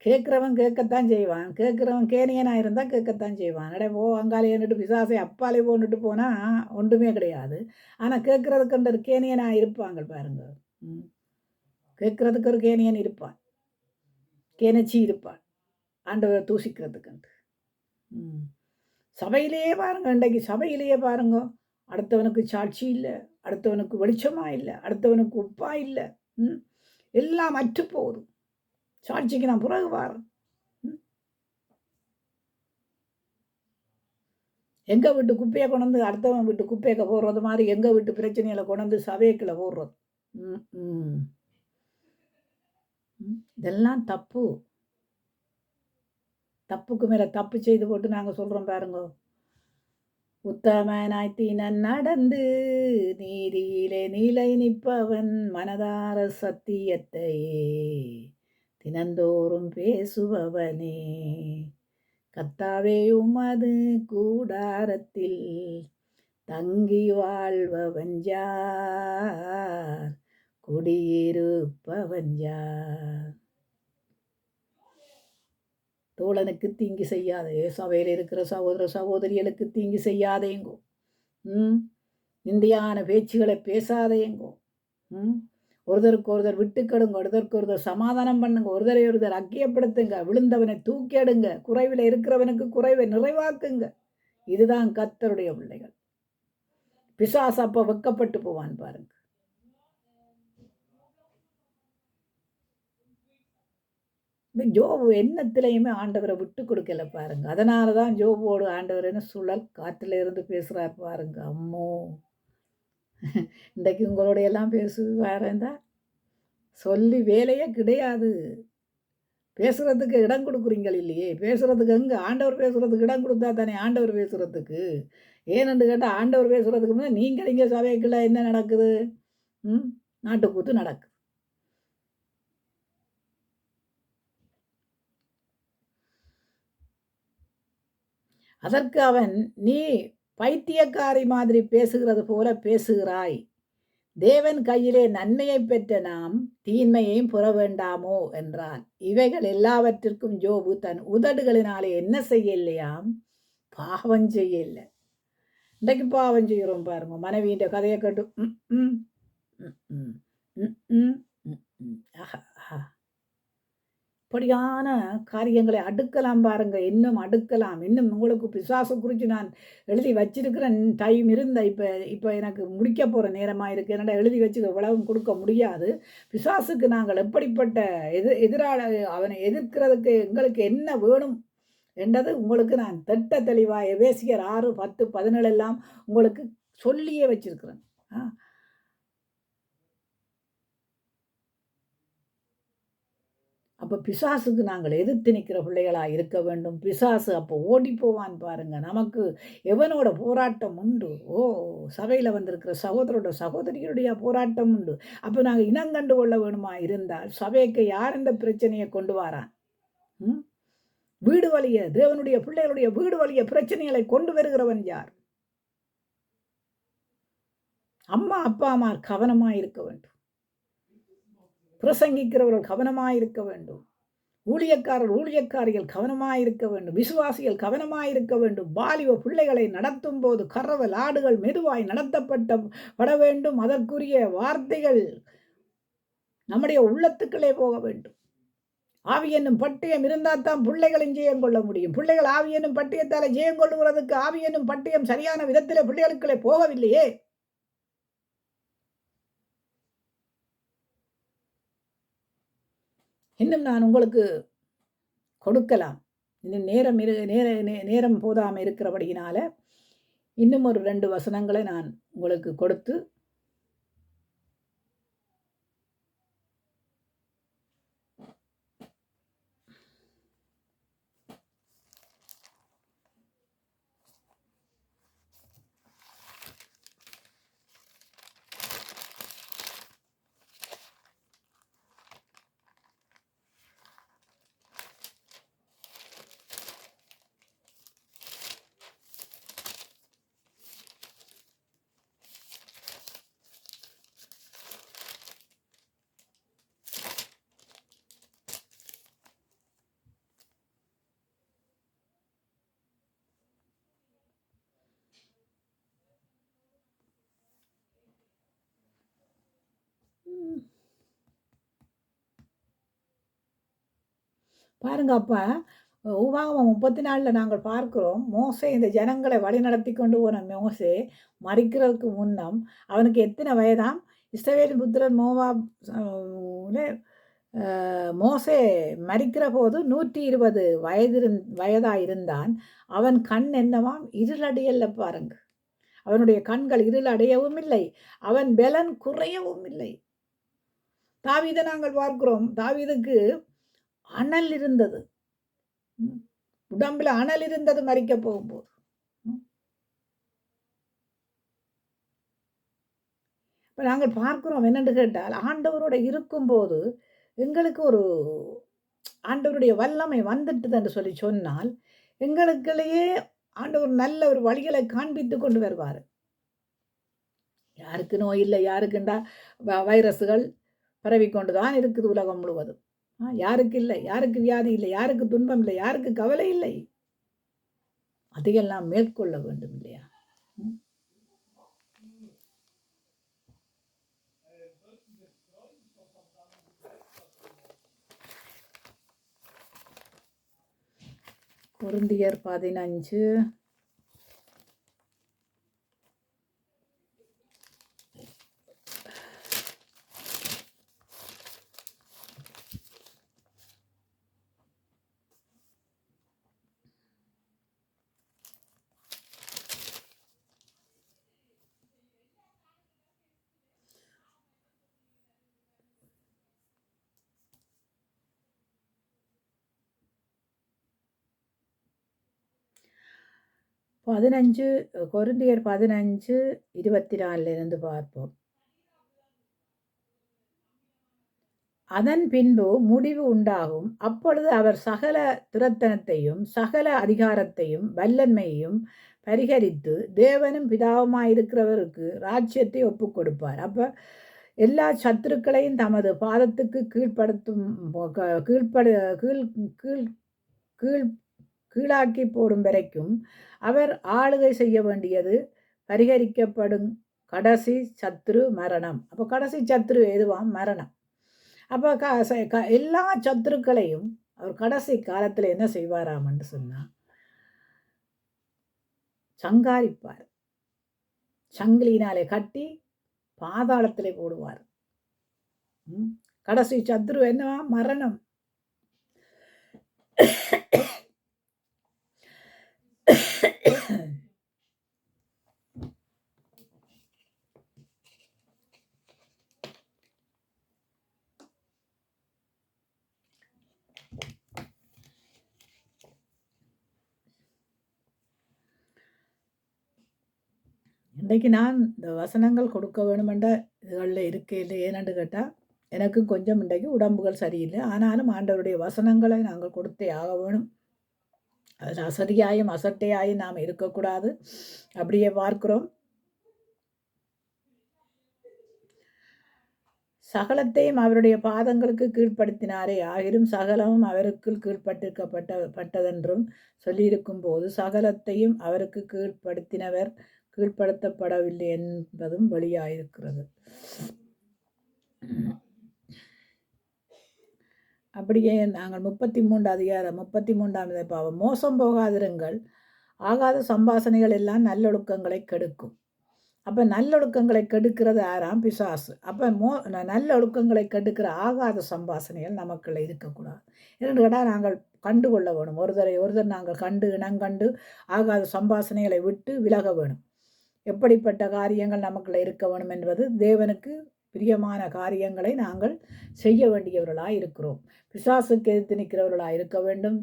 கேட்குறவன் கேட்கத்தான் செய்வான், கேட்குறவன் கேனியனாக இருந்தால் கேட்கத்தான் செய்வான். போ அங்காலே என்னட்டு பிசாசை அப்பாலே போட்டுட்டு போனால் ஒன்றுமே கிடையாது. ஆனால் கேட்குறதுக்கு ஒரு கேனியனாக இருப்பாங்க பாருங்க. கேட்குறதுக்கு ஒரு கேனியன் இருப்பான், கேனச்சி இருப்பான் ஆண்டவரை தூசிக்கிறதுக்குன்ட்டு. சபையிலேயே பாருங்க, இன்றைக்கு சபையிலேயே பாருங்க, அடுத்தவனுக்கு சாட்சி இல்லை, அடுத்தவனுக்கு வெளிச்சமாக இல்லை, அடுத்தவனுக்கு உப்பா இல்லை, எல்லாம் அற்று போகுது. சாட்சிக்கு நான் பிறகு வாரேன். எங்கள் வீட்டு குப்பையை கொண்டு அடுத்தவன் வீட்டு குப்பையை போடுறது மாதிரி எங்கள் வீட்டு பிரச்சனைகளை கொண்டு சபைக்குள்ள போடுறது. இதெல்லாம் தப்பு. தப்புக்கு மேலே தப்பு செய்து போட்டு நாங்கள் சொல்கிறோம் பாருங்க. உத்தமனாய் தினன் நடந்து நீதியிலே நிலை நிற்பவன் மனதார சத்தியத்தையே தினந்தோறும் பேசுபவனே. கர்த்தாவே உமது கூடாரத்தில் தங்கி வாழ்பவன் யார், குடியிருப்பவன் யார்? தோழனுக்கு தீங்கு செய்யாதே, சபையில் இருக்கிற சகோதர சகோதரிகளுக்கு தீங்கு செய்யாதேங்கோ. இந்தியான பேச்சுகளை பேசாதேங்கோ. ஒருத்தருக்கு ஒருத்தர் விட்டுக்கடுங்க, ஒருத்தருக்கு ஒருத்தர் சமாதானம் பண்ணுங்க, ஒருத்தர் அக்கியப்படுத்துங்க, விழுந்தவனை தூக்கி எடுங்க, குறைவில் இருக்கிறவனுக்கு குறைவை நிறைவாக்குங்க. இதுதான் கர்த்தருடைய பிள்ளைகள். பிசாசு அப்ப வெக்கப்பட்டு போவான் பாருங்க. ஜோபு என்னத்திலையுமே ஆண்டவரை விட்டு கொடுக்கல பாருங்க. அதனால தான் ஜோபோடு ஆண்டவர் என்ன சுழல் காற்றுல இருந்து பேசுகிறார் பாருங்க. அம்மோ, இன்றைக்கு உங்களோட எல்லாம் பேசுவாருந்தா சொல்லி வேலையே கிடையாது. பேசுகிறதுக்கு இடம் கொடுக்குறீங்கள் இல்லையே. பேசுகிறதுக்கு எங்கே ஆண்டவர் பேசுகிறதுக்கு இடம் கொடுத்தா தானே ஆண்டவர் பேசுகிறதுக்கு. ஏனென்று கேட்டால் ஆண்டவர் பேசுகிறதுக்கு முன்னே நீங்கள் இங்கே சபைக்குள்ள என்ன நடக்குது? நாட்டுக்கூத்து நடக்குது. அதற்கு அவன், நீ பைத்தியக்காரி மாதிரி பேசுகிறது போல பேசுகிறாய். தேவன் கையிலே நன்மையை பெற்ற நாம் தீன்மையையும் புற வேண்டாமோ என்றான். இவைகள் எல்லாவற்றிற்கும் யோபு தன் உதடுகளினாலே என்ன செய்யலையாம்? பாவம் செய்யல. இன்றைக்கு பாவம் செய்கிறோம் பாருங்க. மனைவியின் கதையை கேட்டு இப்படியான காரியங்களை அடுக்கலாம் பாருங்க. இன்னும் அடுக்கலாம். இன்னும் உங்களுக்கு பிசாசு குறித்து நான் எழுதி வச்சிருக்கிறேன். டைம் இருந்த இப்போ எனக்கு முடிக்க போகிற நேரமாக இருக்குது. என்னடா எழுதி வச்சு இவ்வளவும் கொடுக்க முடியாது. பிசாசுக்கு நாங்கள் எப்படிப்பட்ட எதிராள அவனை எதிர்க்கிறதுக்கு எங்களுக்கு என்ன வேணும் என்றது உங்களுக்கு நான் திட்ட தெளிவாக எபேசியர் 6, 10, 17 எல்லாம் உங்களுக்கு சொல்லியே வச்சிருக்கிறேன். அப்போ பிசாசுக்கு நாங்கள் எதிர்த்து நிற்கிற பிள்ளைகளாக இருக்க வேண்டும். பிசாசு அப்போ ஓடி போவான் பாருங்க. நமக்கு எவனோட போராட்டம் உண்டு? சபையில் வந்திருக்கிற சகோதரோட சகோதரிகளுடைய போராட்டம் உண்டு. அப்போ நாங்கள் இனங்கண்டு கொள்ள வேணுமா இருந்தால் சபைக்கு யார் இந்த பிரச்சனையை கொண்டு வரான்? வீடு வழிய தேவனுடைய பிள்ளைகளுடைய வீடு வழிய பிரச்சனைகளை கொண்டு வருகிறவன் யார்? அம்மா அப்பா அம்மா கவனமாக இருக்க வேண்டும். பிரசங்கிக்கிறவர்கள் கவனமாயிருக்க வேண்டும். ஊழியக்காரிகள் கவனமாயிருக்க வேண்டும். விசுவாசிகள் கவனமாயிருக்க வேண்டும். வாலிப பிள்ளைகளை நடத்தும் போது கறவல் ஆடுகள் மெதுவாய் நடத்தப்பட வேண்டும். அதற்குரிய வார்த்தைகள் நம்முடைய உள்ளத்துக்களே போக வேண்டும். ஆவி என்னும் பட்டயம் இருந்தால் தான் பிள்ளைகளின் ஜெயம் கொள்ள முடியும். பிள்ளைகள் ஆவி என்னும் பட்டயத்தால் ஜெயம் கொள்ளுகிறதுக்கு ஆவி என்னும் பட்டயம் சரியான விதத்தில் பிள்ளைகளுக்குள்ளே போகவில்லையே. இன்னும் நான் உங்களுக்கு கொடுக்கலாம். இன்னும் நேரம் போதாமல் இருக்கிறபடியினால இன்னும் ஒரு 2 வசனங்களை நான் உங்களுக்கு கொடுத்து பாருங்க. அப்போ உபாகமம் 34 நாங்கள் பார்க்கிறோம். மோசே இந்த ஜனங்களை வழி நடத்தி கொண்டு போன மோசே மறிக்கிறதுக்கு முன்னம் அவனுக்கு எத்தனை வயதாம்? இஸ்ரவேல் புத்திரன் மோசே மறிக்கிற போது 120 வயதாக இருந்தான். அவன் கண் என்னவாம்? இருளடையல்ல பாருங்க. அவனுடைய கண்கள் இருளடையவும் இல்லை. அவன் பலன் குறையவும் இல்லை. தாவீதை நாங்கள் பார்க்கிறோம். தாவீதுக்கு அனல் இருந்தது. உடம்புல அனல் இருந்தது மறிக்க போகும்போது. இப்போ நாங்கள் பார்க்கிறோம் என்னென்று கேட்டால், ஆண்டவரோட இருக்கும்போது எங்களுக்கு ஒரு ஆண்டவருடைய வல்லமை வந்துட்டுது என்று சொல்லி சொன்னால் எங்களுக்குள்ளேயே ஆண்டவர் நல்ல ஒரு வழிகளை காண்பித்து கொண்டு வருவார். யாருக்கு நோய் இல்லை, யாருக்குண்டா வைரஸுகள் பரவிக்கொண்டு தான் இருக்குது உலகம் முழுவதும். யாருக்கு இல்லை, யாருக்கு வியாதி இல்லை, யாருக்கு துன்பம் இல்லை, யாருக்கு கவலை இல்லை. அதையெல்லாம் மேற்கொள்ள வேண்டும் இல்லையா? கொரிந்தியர் 15 15 கொரிந்தியர் 15:24 பார்ப்போம். அதன் பின்பு முடிவு உண்டாகும். அப்பொழுது அவர் சகல துரத்தனத்தையும் சகல அதிகாரத்தையும் வல்லன்மையையும் பரிகரித்து தேவனும் பிதாவுமாயிருக்கிறவருக்கு ராஜ்யத்தை ஒப்புக் கொடுப்பார். அப்போ எல்லா சத்துருக்களையும் தமது பாதத்துக்கு கீழ்ப்படுத்தும் கீழ்ப்படு கீழ் கீழ் கீழ் கீழாக்கி போடும் வரைக்கும் அவர் ஆளுகை செய்ய வேண்டியது பரிகரிக்கப்படும் கடைசி சத்துரு மரணம். அப்போ கடைசி சத்துரு எதுவாம்? மரணம். அப்போ எல்லா சத்துருக்களையும் அவர் கடைசி காலத்தில் என்ன செய்வாராம்னு சொன்னால் சங்காரிப்பார். சங்கிலினாலே கட்டி பாதாளத்திலே போடுவார். கடைசி சத்துரு என்னவா? மரணம். இன்றைக்கு நான் இந்த வசனங்கள் கொடுக்க வேணுமென்ற இதுகளில் இருக்கையில் ஏனென்று கேட்டால் எனக்கும் கொஞ்சம் இன்றைக்கு உடம்புகள் சரியில்லை. ஆனாலும் ஆண்டவருடைய வசனங்களை நாங்கள் கொடுத்தே ஆக வேணும். அதில் அசதியாயும் அசட்டையாயும் நாம் இருக்கக்கூடாது. அப்படியே பார்க்கிறோம். சகலத்தையும் அவருடைய பாதங்களுக்கு கீழ்ப்படுத்தினாரே, ஆகிலும் சகலமும் அவருக்கு கீழ்ப்பட்டிருக்கப்பட்டதென்றும் சொல்லியிருக்கும் போது சகலத்தையும் அவருக்கு கீழ்ப்படுத்தினவர் கீழ்ப்படுத்தப்படவில்லை என்பதும் வெளியாயிருக்கிறது. அப்படியே நாங்கள் 33 பாவம். மோசம் போகாதிருங்கள், ஆகாத சம்பாசனைகள் எல்லாம் நல்லொழுக்கங்களை கெடுக்கும். அப்போ நல்லொழுக்கங்களை கெடுக்கிறது யாராம்? பிசாசு. அப்போ நல்லொழுக்கங்களை கெடுக்கிற ஆகாத சம்பாசனைகள் நமக்குள்ள இருக்கக்கூடாது. இரண்டு கேட்டால் நாங்கள் கண்டுகொள்ள வேணும். ஒருத்தர் நாங்கள் கண்டு இனங்கண்டு ஆகாத சம்பாசனைகளை விட்டு விலக வேணும். எப்படிப்பட்ட காரியங்கள் நமக்குள்ள இருக்க வேணும் என்பது தேவனுக்கு பிரியமான காரியங்களை நாங்கள் செய்ய வேண்டியவர்களாக இருக்கிறோம். பிசாசுக்கு எதிர்த்து நிற்கிறவர்களாக இருக்க வேண்டும்.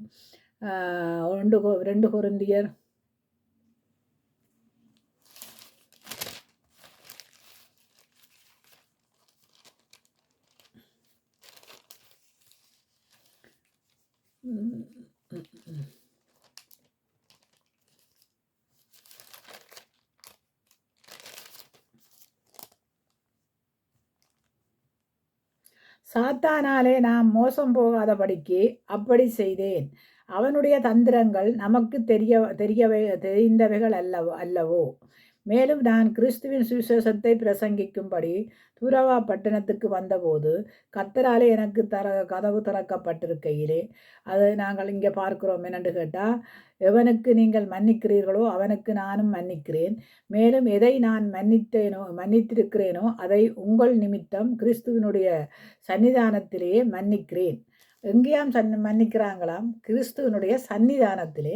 2 கொரிந்தியர் 2 சாத்தானாலே நாம் மோசம் போகாதபடிக்கு அப்படி செய்தேன். அவனுடைய தந்திரங்கள் நமக்கு தெரிந்தவைகள் அல்லவோ. மேலும் நான் கிறிஸ்துவின் சுவிசேஷத்தை பிரசங்கிக்கும்படி தூரவா பட்டணத்துக்கு வந்தபோது கர்த்தராலே எனக்கு கதவு திறக்கப்பட்டிருக்கையிலே, அது நாங்கள் இங்கே பார்க்கிறோம். என்னென்று கேட்டால், எவனுக்கு நீங்கள் மன்னிக்கிறீர்களோ அவனுக்கு நானும் மன்னிக்கிறேன். மேலும் எதை நான் மன்னித்திருக்கிறேனோ அதை உங்கள் நிமித்தம் கிறிஸ்துவனுடைய சன்னிதானத்திலேயே மன்னிக்கிறேன். எங்கேயாம் மன்னிக்கிறாங்களாம்? கிறிஸ்துவனுடைய சன்னிதானத்திலே.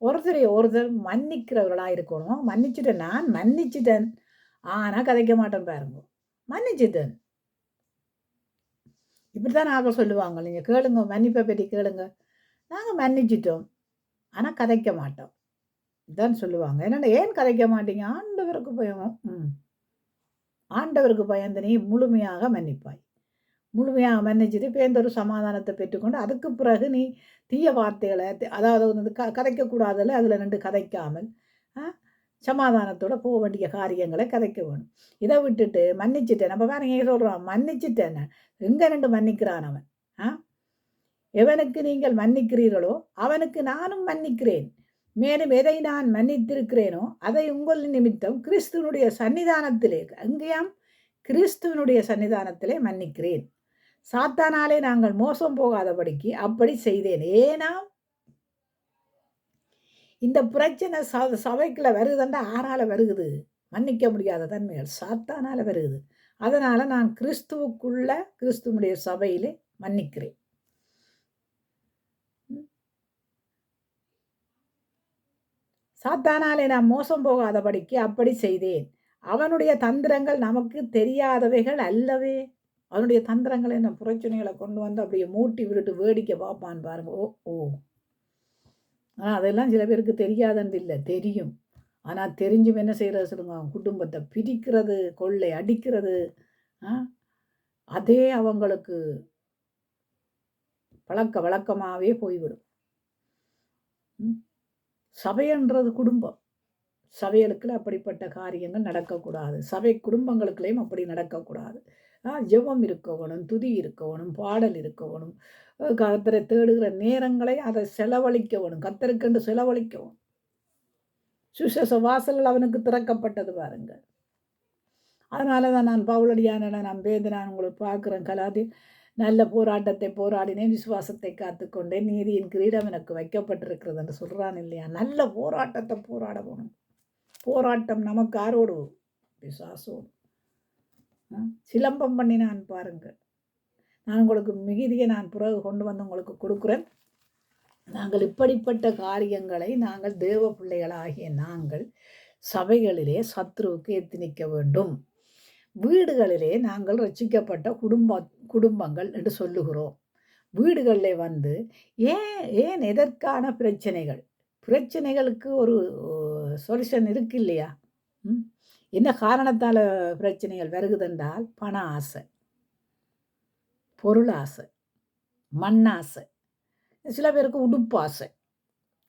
ஒருத்தர் மன்னிக்கிறவர்களாக இருக்கணும். மன்னிச்சுட்டேன், நான் மன்னிச்சுட்டேன், ஆனால் கதைக்க மாட்டேன் பாருங்க. மன்னிச்சுட்டேன் இப்படித்தான் நாங்கள் சொல்லுவாங்க. நீங்கள் கேளுங்க, மன்னிப்பை பற்றி கேளுங்க. நாங்கள் மன்னிச்சிட்டோம், ஆனால் கதைக்க மாட்டோம் தான் சொல்லுவாங்க. என்னென்ன ஏன் கதைக்க மாட்டீங்க? ஆண்டவருக்கு பயம். ஆண்டவருக்கு பயந்து நீ முழுமையாக மன்னிப்பாய். முழுமையாக மன்னிச்சுட்டு பேர்ந்தொரு சமாதானத்தை பெற்றுக்கொண்டு அதுக்கு பிறகு நீ தீய வார்த்தைகளை, அதாவது வந்து கதைக்கக்கூடாதில்ல, அதில் 2 கதைக்காமல் சமாதானத்தோடு போக வேண்டிய காரியங்களை கதைக்க வேணும். இதை விட்டுட்டு மன்னிச்சுட்டேன், நம்ம வேற எங்கே சொல்கிறான்? மன்னிச்சுட்டேன். எங்கே 2 மன்னிக்கிறான் அவன்? எவனுக்கு நீங்கள் மன்னிக்கிறீர்களோ அவனுக்கு நானும் மன்னிக்கிறேன். மேலும் எதை நான் மன்னித்திருக்கிறேனோ அதை உங்கள் நிமித்தம் கிறிஸ்துவனுடைய சன்னிதானத்திலே, அங்கேயாம் கிறிஸ்துவனுடைய சன்னிதானத்திலே மன்னிக்கிறேன். சாத்தானாலே நாங்கள் மோசம் போகாதபடிக்கு அப்படி செய்தேன். ஏனா இந்த பிரச்சனை சபைக்குள்ள வருதுண்டா ஆறால வருகுது? மன்னிக்க முடியாத தன்மைகள் சாத்தானால வருகுது. அதனால நான் கிறிஸ்துவுக்குள்ள கிறிஸ்துவனுடைய சபையிலே மன்னிக்கிறேன். சாத்தானாலே நான் மோசம் போகாதபடிக்கு அப்படி செய்தேன். அவனுடைய தந்திரங்கள் நமக்கு தெரியாதவைகள் அல்லவே. அவனுடைய தந்திரங்களை என்ன பிரச்சனைகளை கொண்டு வந்து அப்படியே மூட்டி விட்டுட்டு வேடிக்கை பார்ப்பான் பாருங்க. ஓ ஓ ஆனால் அதெல்லாம் சில பேருக்கு தெரியாதது இல்லை, தெரியும். ஆனால் தெரிஞ்சும் என்ன செய்கிறது சொல்லுங்க, குடும்பத்தை பிரிக்கிறது, கொள்ளை அடிக்கிறது, ஆ அதே அவங்களுக்கு வழக்கமாகவே போய்விடும். சபைன்றது குடும்பம். சபைகளுக்குள்ள அப்படிப்பட்ட காரியங்கள் நடக்கக்கூடாது. சபை குடும்பங்களுக்குள்ளேயும் அப்படி நடக்கக்கூடாது. ஜெபம் இருக்கணும், துதி இருக்கணும், பாடல் இருக்கணும். கர்த்தரை தேடுகிற நேரங்களை அதை செலவழிக்கணும். கர்த்தருக்கென்று செலவழிக்கணும். சுவிசேஷ வாசல்கள் அவனுக்கு திறக்கப்பட்டது பாருங்க. அதனால தான் நான் பவுலடியான நான் பேந்து நான் உங்களுக்கு பார்க்குறேன் கலாதி நல்ல போராட்டத்தை போராடினேன், விசுவாசத்தை காத்துக்கொண்டேன், நீதியின் கிரீடம் எனக்கு வைக்கப்பட்டிருக்கிறது என்று சொல்கிறான் இல்லையா? நல்ல போராட்டத்தை போராட போகணும். போராட்டம் நமக்கு யாரோடு? பிசாசோடு. சிலம்பம் பண்ணி நான் பாருங்க. நான் உங்களுக்கு மிகுதியை நான் பிறகு கொண்டு வந்து உங்களுக்கு கொடுக்குறேன். நாங்கள் இப்படிப்பட்ட காரியங்களை நாங்கள் தேவ பிள்ளைகளாகிய நாங்கள் சபைகளிலே சத்ருவுக்கு எத்தினிக்க வேண்டும். வீடுகளிலே நாங்கள் ரட்சிக்கப்பட்ட குடும்பங்கள் என்று சொல்லுகிறோம். வீடுகளில் வந்து ஏன் எதற்கான பிரச்சனைகளுக்கு ஒரு சொல்யூஷன் இருக்கு இல்லையா? என்ன காரணத்தால் பிரச்சனைகள் வருகுதென்றால் பண ஆசை, பொருள் ஆசை, மண் ஆசை, சில பேருக்கு உடுப்பு ஆசை.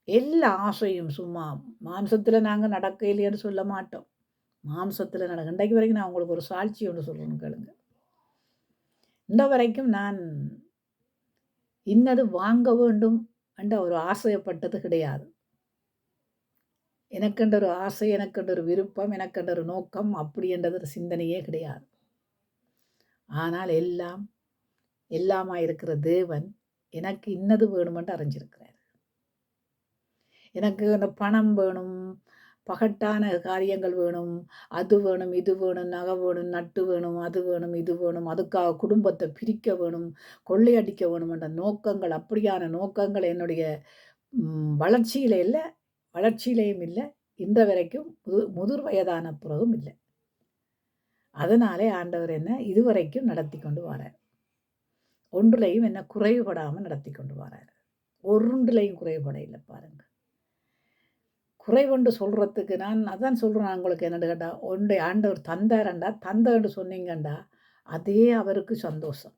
எல்லா ஆசையும் சும்மா மாம்சத்தில் நாங்கள் நடக்க இல்லைன்னு சொல்ல மாட்டோம். மாம்சத்தில் நடக்க இன்றைக்கு வரைக்கும் நான் உங்களுக்கு ஒரு சாட்சி ஒன்று சொல்லணும் கேளுங்க. இந்த வரைக்கும் நான் இன்னது வாங்க வேண்டும் என்ற ஒரு ஆசைப்பட்டது கிடையாது. எனக்கென்ற ஒரு ஆசை, எனக்கென்ற ஒரு விருப்பம், எனக்கென்ற ஒரு நோக்கம் அப்படி என்றது ஒரு சிந்தனையே கிடையாது. ஆனால் எல்லாமா இருக்கிற தேவன் எனக்கு இன்னது வேணுமென்று அறிஞ்சிருக்கிறார். எனக்கு அந்த பணம் வேணும், பகட்டான காரியங்கள் வேணும், அது வேணும், இது வேணும், நகை வேணும், நட்டு வேணும், அது வேணும், இது வேணும், அதுக்காக குடும்பத்தை பிரிக்க வேணும், கொள்ளையடிக்க வேணும் என்ற நோக்கங்கள், அப்படியான நோக்கங்கள் என்னுடைய வளர்ச்சியில் இல்லை, வளர்ச்சியிலையும் இல்லை, இன்ற வரைக்கும் முதிர் வயதான பிறகும் இல்லை. அதனாலே ஆண்டவர் என்ன இதுவரைக்கும் நடத்தி கொண்டு வரார். ஒன்றுலையும் என்ன குறைபடாமல் நடத்தி கொண்டு வரார். ஒன்றுலையும் குறைபட இல்லை பாருங்க. குறைவொன்று சொல்கிறதுக்கு நான் அதான் சொல்கிறேன் உங்களுக்கு என்னென்னு கேட்டால், ஒன்றை ஆண்டவர் தந்தாரண்டா தந்தன்னு சொன்னீங்கண்டா அதே அவருக்கு சந்தோஷம்.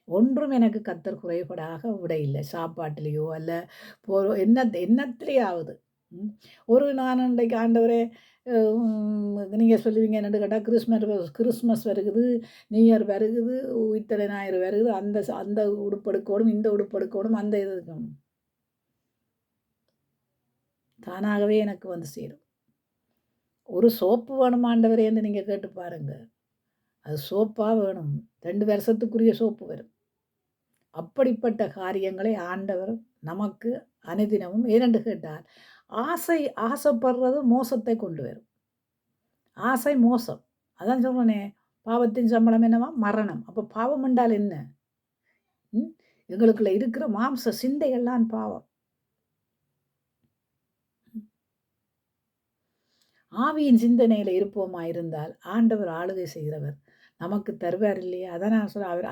ஒன்றும் எனக்கு கர்த்தர் குறைபடாக விட இல்லை. சாப்பாட்டிலேயோ அல்ல என்னத்திலேயாவது. ஒரு நான் இன்றைக்கு ஆண்டவரே நீங்கள் சொல்லுவீங்க என்னென்னு கேட்டால் கிறிஸ்மஸ் வருகுது, நியூ இயர் வருகுது, இத்தனை ஞாயிறு வருகுது, அந்த உடுப்பெடுக்கணும், இந்த உடுப்பெடுக்கணும், அந்த இது இருக்கணும். தானாகவே எனக்கு வந்து சேரும். ஒரு சோப்பு வேணும் ஆண்டவரே என்று நீங்கள் கேட்டு பாருங்க. அது சோப்பாக வேணும். 2 வருஷத்துக்குரிய சோப்பு வரும். அப்படிப்பட்ட காரியங்களை ஆண்டவர் நமக்கு அனுதினமும் ஏனென்று கேட்டால் ஆசைப்படுறது மோசத்தை கொண்டு வரும். ஆசை மோசம். அதான் சொல்கிறேனே, பாவத்தின் சம்பளம் என்னவா? மரணம். அப்போ பாவம் என்றால் என்ன? எங்களுக்குள்ள இருக்கிற மாம்ச சிந்தைகள்லாம் பாவம். ஆவியின் சிந்தனையில் இருப்போமா இருந்தால் ஆண்டவர் ஆளுகை செய்கிறவர் நமக்கு தருவார் இல்லையா? அதான் நான் சொல்ல அவர்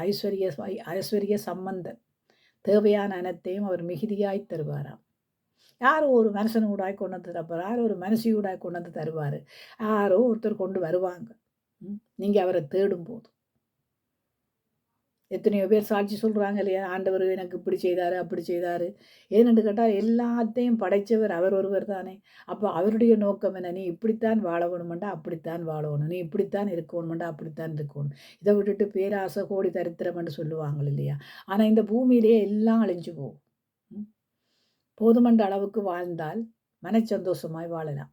ஐஸ்வர்ய சம்பந்தன். தேவையான அனைத்தையும் அவர் மிகுதியாய் தருவாராம். யாரோ ஒரு மனுஷன் ஊடாய் கொண்டு வந்து தருவார், யாரோ ஒரு மனுஷி ஊடாய் கொண்டு வந்து தருவார், யாரோ ஒருத்தர் கொண்டு வருவாங்க. நீங்கள் அவரை தேடும் போது எத்தனையோ பேர் சாட்சி சொல்கிறாங்க இல்லையா? ஆண்டவர் எனக்கு இப்படி செய்தார், அப்படி செய்தார். ஏனென்று கேட்டால் எல்லாத்தையும் படைத்தவர் அவர் ஒருவர் தானே. அப்போ அவருடைய நோக்கம் என்ன? நீ இப்படித்தான் வாழ வேணுமெண்டா அப்படித்தான் வாழணும், நீ இப்படித்தான் இருக்கணுமெண்டா அப்படித்தான் இருக்கணும். இதை விட்டுட்டு பேராசை கோடி தரித்திரம்னு சொல்லுவாங்க இல்லையா? ஆனால் இந்த பூமியிலேயே எல்லாம் அழிஞ்சு போகும். போதுமன்ற அளவுக்கு வாழ்ந்தால் மனச்சந்தோஷமாய் வாழலாம்.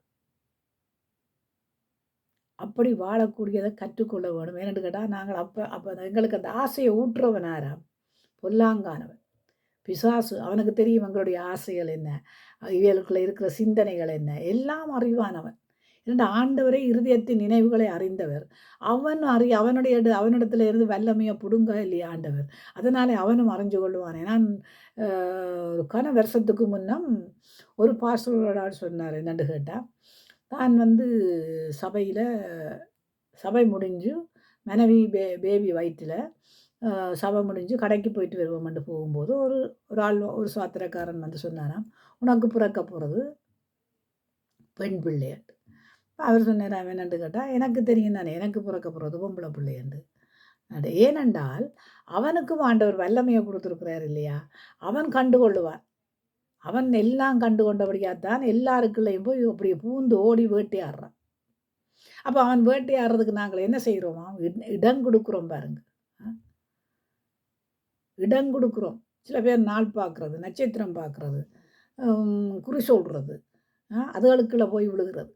அப்படி வாழக்கூடியதை கற்றுக்கொள்ள வேணும். ஏன்னு கேட்டால் நாங்கள் அப்போ எங்களுக்கு அந்த ஆசையை ஊற்றுறவனாராம் பொல்லாங்கானவன் பிசாசு. அவனுக்கு தெரியும் எங்களுடைய ஆசைகள் என்ன, இவர்களுக்குள்ள இருக்கிற சிந்தனைகள் என்ன, எல்லாம் அறிவானவன். இரண்டு ஆண்டவரை இருதயத்தின் நினைவுகளை அறிந்தவர். அவனிடத்துல இருந்து வல்லமையை பிடுங்க இல்லையா ஆண்டவர். அதனாலே அவனும் அறிஞ்சு கொள்வானே. நான் கன வருஷத்துக்கு முன்னம் ஒரு பாஸ்டரோட சொன்னார் என்னன்னு கேட்டால், தான் வந்து சபை முடிஞ்சு மனைவி பேபி வயிற்றில் சபை முடிஞ்சு கடைக்கு போயிட்டு வருவோம்ட்டு போகும்போது ஒரு சாத்திரக்காரன் வந்து சொன்னாராம், உனக்கு பிறக்க போகிறது பெண் பிள்ளையண்டு. அவர் சொன்னார் என்னென்று கேட்டால், எனக்கு தெரியும் தானே எனக்கு பிறக்க போகிறது பொம்பளை பிள்ளையண்டு. அது ஏனென்றால் அவனுக்கும் ஆண்டவர் வல்லமையை கொடுத்துருக்கிறார் இல்லையா, அவன் கண்டுகொள்ளுவான். அவன் எல்லாம் கண்டு கொண்டபடியாத்தான் எல்லாருக்குள்ளேயும் போய் அப்படி பூந்து ஓடி வேட்டையாடுறான். அப்போ அவன் வேட்டையாடுறதுக்கு நாங்கள் என்ன செய்கிறோமா, இடம் கொடுக்குறோம் பாருங்க. இடம் கொடுக்குறோம். சில பேர் நாள் பார்க்குறது, நட்சத்திரம் பார்க்குறது, குறி சொல்கிறது, அதுகளுக்குள்ளே போய் விழுகிறது.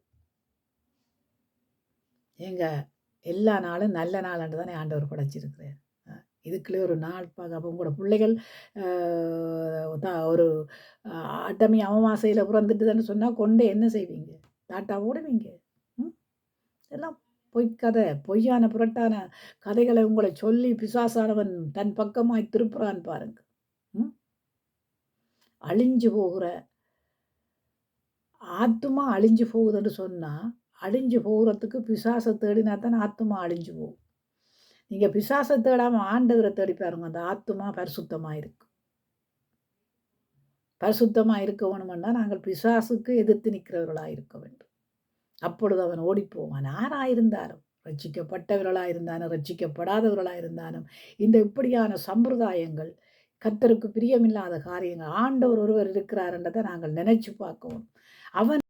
ஏங்க எல்லா நாளும் நல்ல நாளாண்டு தானே ஆண்டவர் படைச்சிருக்கிறார். இதுக்குள்ளே ஒரு நாள் பார்க்க அப்போ உங்களோட பிள்ளைகள் ஒரு அட்டமி அமாவாசையில் பிறந்துட்டுதுன்னு சொன்னால் கொண்டு என்ன செய்வீங்க? டாட்டா ஓடுவீங்க. எல்லாம் பொய்க்கதை, பொய்யான புரட்டான கதைகளை உங்களை சொல்லி பிசாசானவன் தன் பக்கமாய் திருப்புறான் பாருங்க. அழிஞ்சு போகிற ஆத்துமா அழிஞ்சு போகுதுன்னு சொன்னால், அழிஞ்சு போகிறதுக்கு பிசாசை தேடினா தான் ஆத்துமா அழிஞ்சு போகும். நீங்கள் பிசாசை தேடாமல் ஆண்டவரை தேடி பாருங்க, அந்த ஆத்துமா பரிசுத்தமாக இருக்கும். பரிசுத்தமாக இருக்க வேணுமென்னா நாங்கள் பிசாசுக்கு எதிர்த்து நிற்கிறவர்களாக இருக்க வேண்டும். அப்பொழுது அவன் ஓடிப்போவான். யாராயிருந்தாலும், ரட்சிக்கப்பட்டவர்களாக இருந்தாலும் ரட்சிக்கப்படாதவர்களாக இருந்தாலும், இந்த இப்படியான சம்பிரதாயங்கள் கர்த்தருக்கு பிரியமில்லாத காரியங்கள். ஆண்டவர் ஒருவர் இருக்கிறார் என்றதை நாங்கள் நினைச்சு பார்க்கணும். அவன்